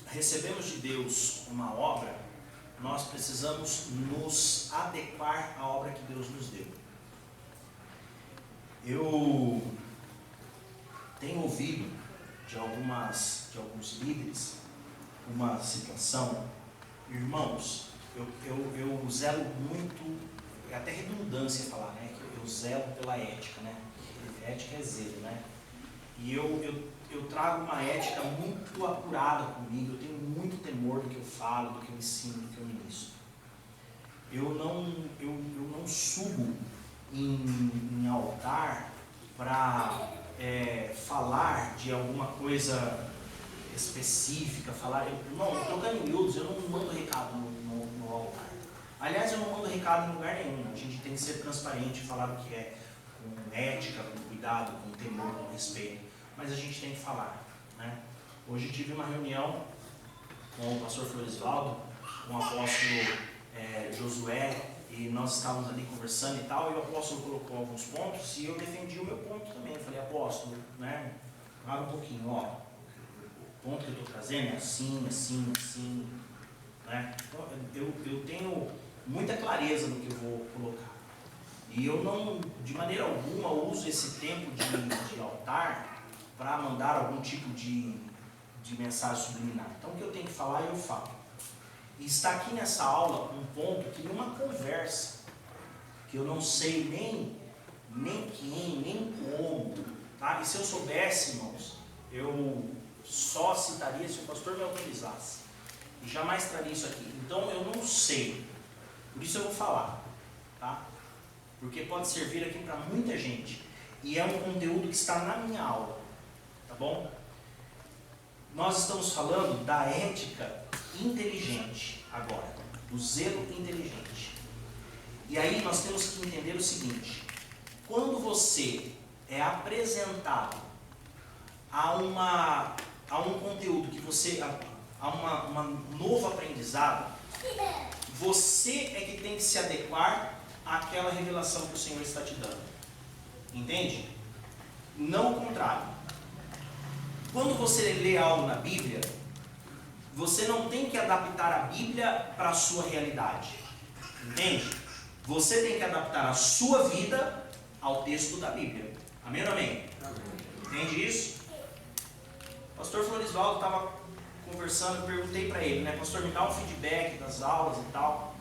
recebemos de Deus uma obra, nós precisamos nos adequar à obra que Deus nos deu. Eu tenho ouvido de alguns líderes uma situação, irmãos, eu zelo muito, é até redundância falar, né, que eu zelo pela ética, né, ética é zelo, né, e eu trago uma ética muito apurada comigo, eu tenho muito temor do que eu falo, do que eu ensino, do que eu ministro. Eu não subo em altar para falar de alguma coisa específica, falar, irmão, tocando em miúdos, eu não mando recado no altar. Aliás, eu não mando recado em lugar nenhum. A gente tem que ser transparente, falar o que é, com ética, com cuidado, com temor, com respeito. Mas a gente tem que falar, né? Hoje eu tive uma reunião com o pastor Florisvaldo, com o apóstolo Josué, e nós estávamos ali conversando e tal, e o apóstolo colocou alguns pontos, e eu defendi o meu ponto também. Eu falei, apóstolo, né? Para um pouquinho, ó. O ponto que eu estou trazendo é assim, assim, assim, né? Então, eu tenho muita clareza no que eu vou colocar. E eu não, de maneira alguma, uso esse tempo de altar para mandar algum tipo de mensagem subliminar. Então, o que eu tenho que falar, eu falo. E está aqui nessa aula um ponto que numa conversa, que eu não sei nem quem, nem como, tá? E se eu soubesse, irmãos, eu só citaria se o pastor me autorizasse. E jamais traria isso aqui. Então, eu não sei. Por isso eu vou falar, tá? Porque pode servir aqui para muita gente. E é um conteúdo que está na minha aula, tá bom? Nós estamos falando da ética inteligente agora, do zelo inteligente. E aí nós temos que entender o seguinte: quando você é apresentado a um conteúdo que você, a um novo aprendizado, você é que tem que se adequar àquela revelação que o Senhor está te dando. Entende? Não o contrário. Quando você lê algo na Bíblia, você não tem que adaptar a Bíblia para a sua realidade. Entende? Você tem que adaptar a sua vida ao texto da Bíblia. Amém ou amém? Entende isso? O pastor Florisvaldo estava conversando, eu perguntei para ele, né? Pastor, me dá um feedback das aulas e tal.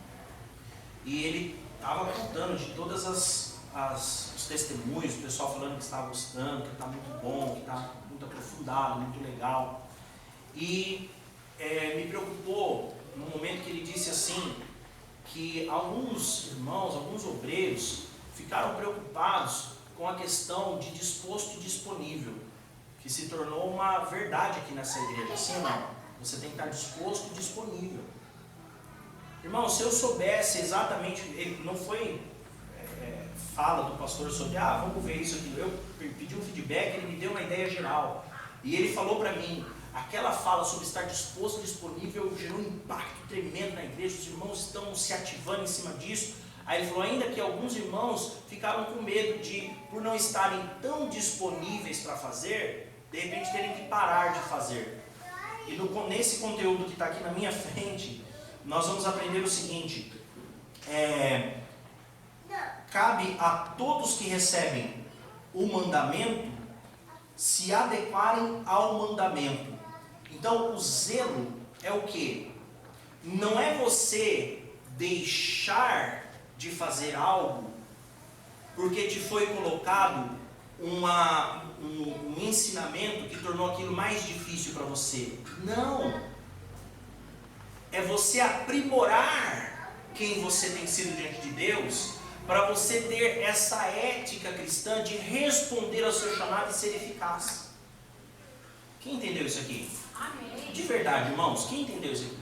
E ele estava contando de todas os testemunhos, o pessoal falando que estava gostando, que está muito bom, que está muito aprofundado, muito legal. E me preocupou no momento que ele disse assim, que alguns irmãos, alguns obreiros ficaram preocupados com a questão de disposto e disponível, que se tornou uma verdade aqui nessa igreja. Assim ou não? Você tem que estar disposto e disponível. Irmão, se eu soubesse exatamente, ele não foi fala do pastor sobre, vamos ver isso aqui. Eu pedi um feedback, ele me deu uma ideia geral. E ele falou para mim, aquela fala sobre estar disposto e disponível gerou um impacto tremendo na igreja, os irmãos estão se ativando em cima disso. Aí ele falou ainda que alguns irmãos ficaram com medo de, por não estarem tão disponíveis para fazer, de repente terem que parar de fazer. E nesse conteúdo que está aqui na minha frente, nós vamos aprender o seguinte: cabe a todos que recebem o mandamento se adequarem ao mandamento. Então, o zelo é o quê? Não é você deixar de fazer algo porque te foi colocado um ensinamento que tornou aquilo mais difícil para você. Não! É você aprimorar quem você tem sido diante de Deus, para você ter essa ética cristã de responder ao seu chamado e ser eficaz. Quem entendeu isso aqui? Amém. De verdade, irmãos, quem entendeu isso aqui?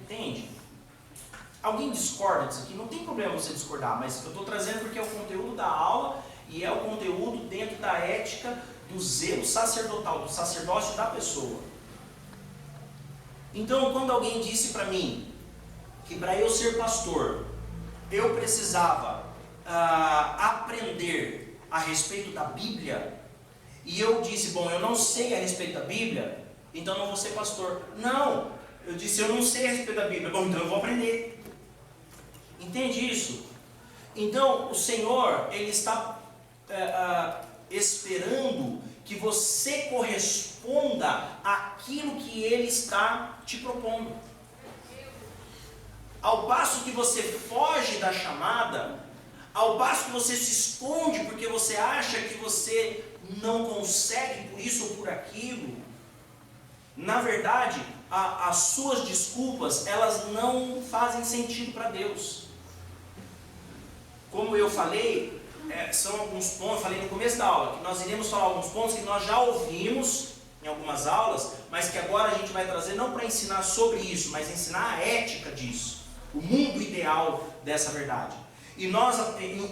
Entende? Alguém discorda disso aqui? Não tem problema você discordar, mas eu estou trazendo porque é o conteúdo da aula e é o conteúdo dentro da ética do zelo sacerdotal, do sacerdócio da pessoa. Então, quando alguém disse para mim que para eu ser pastor, eu precisava aprender a respeito da Bíblia, e eu disse, bom, eu não sei a respeito da Bíblia, então não vou ser pastor. Não, eu disse, eu não sei a respeito da Bíblia, bom, então eu vou aprender. Entende isso? Então, o Senhor, Ele está esperando que você corresponda àquilo que Ele está te propondo. Ao passo que você foge da chamada, ao passo que você se esconde porque você acha que você não consegue por isso ou por aquilo, na verdade, as suas desculpas, elas não fazem sentido para Deus. Como eu falei, são alguns pontos, eu falei no começo da aula, que nós iremos falar alguns pontos que nós já ouvimos em algumas aulas, mas que agora a gente vai trazer não para ensinar sobre isso, mas ensinar a ética disso, o mundo ideal dessa verdade. E nós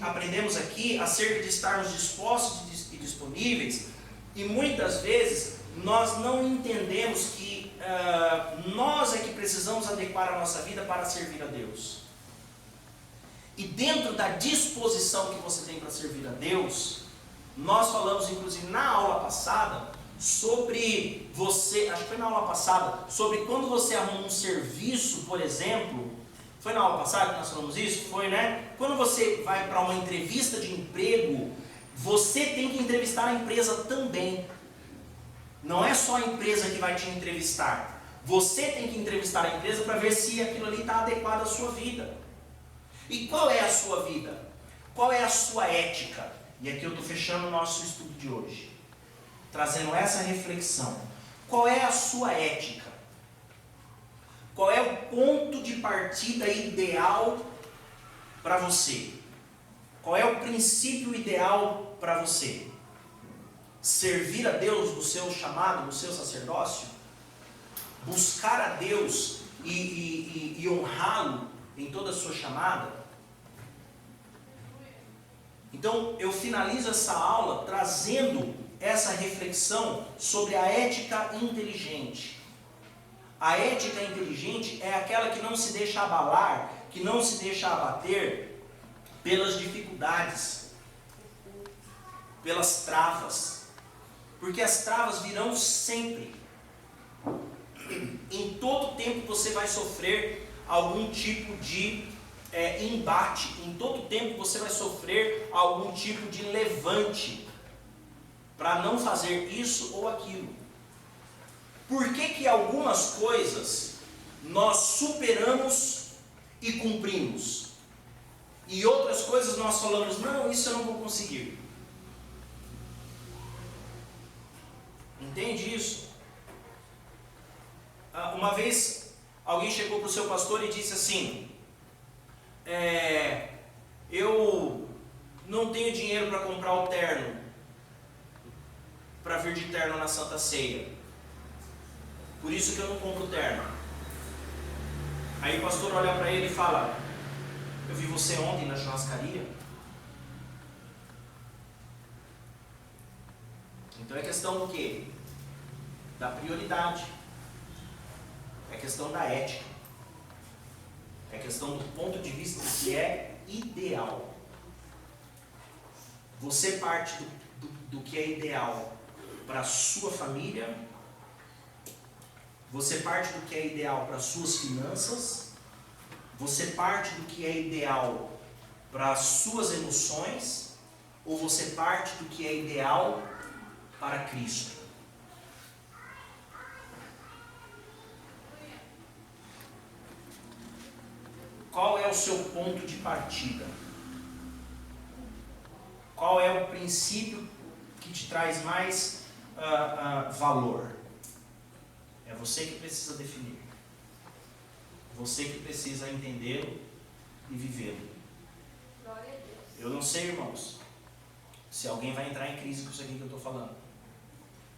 aprendemos aqui acerca de estarmos dispostos e disponíveis, e muitas vezes nós não entendemos que nós é que precisamos adequar a nossa vida para servir a Deus. E dentro da disposição que você tem para servir a Deus, nós falamos inclusive na aula passada sobre você, acho que foi na aula passada, sobre quando você arruma um serviço, por exemplo. Foi na aula passada que nós falamos isso? Foi, né? Quando você vai para uma entrevista de emprego, você tem que entrevistar a empresa também. Não é só a empresa que vai te entrevistar. Você tem que entrevistar a empresa para ver se aquilo ali está adequado à sua vida. E qual é a sua vida? Qual é a sua ética? E aqui eu estou fechando o nosso estudo de hoje, trazendo essa reflexão. Qual é a sua ética? Qual é o ponto de partida ideal para você? Qual é o princípio ideal para você? Servir a Deus no seu chamado, no seu sacerdócio? Buscar a Deus e honrá-lo em toda a sua chamada? Então eu finalizo essa aula trazendo essa reflexão sobre a ética inteligente. A ética inteligente é aquela que não se deixa abalar, que não se deixa abater pelas dificuldades, pelas travas, porque as travas virão sempre. Em todo tempo você vai sofrer algum tipo de embate, em todo tempo você vai sofrer algum tipo de levante para não fazer isso ou aquilo. Por que algumas coisas nós superamos e cumprimos, e outras coisas nós falamos, não, isso eu não vou conseguir? Entende isso? Uma vez alguém chegou para o seu pastor e disse assim, eu não tenho dinheiro para comprar o terno, para vir de terno na Santa Ceia, por isso que eu não compro terno. Aí o pastor olha para ele e fala, eu vi você ontem na churrascaria. Então é questão do quê? Da prioridade. É questão da ética. É questão do ponto de vista do que é ideal. Você parte do que é ideal para a sua família. Você parte do que é ideal para as suas finanças. Você parte do que é ideal para as suas emoções. Ou você parte do que é ideal para Cristo. Qual é o seu ponto de partida? Qual é o princípio que te traz mais valor? É você que precisa definir. Você que precisa entendê-lo e vivê-lo. Eu não sei, irmãos, se alguém vai entrar em crise com isso aqui que eu estou falando.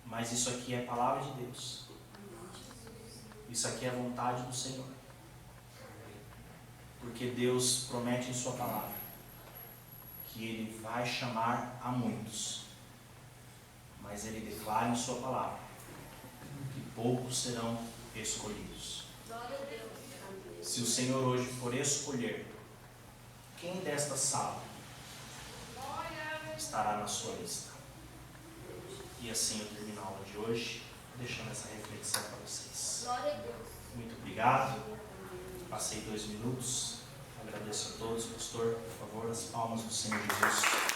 Mas isso aqui é a palavra de Deus. Isso aqui é a vontade do Senhor. Porque Deus promete em sua palavra que Ele vai chamar a muitos. Mas Ele declara em sua palavra que poucos serão escolhidos. Se o Senhor hoje for escolher quem desta sala estará na sua lista. E assim eu termino a aula de hoje, deixando essa reflexão para vocês. Muito obrigado. Passei 2 minutos. Agradeço a todos. Pastor, por favor, as palmas do Senhor Jesus.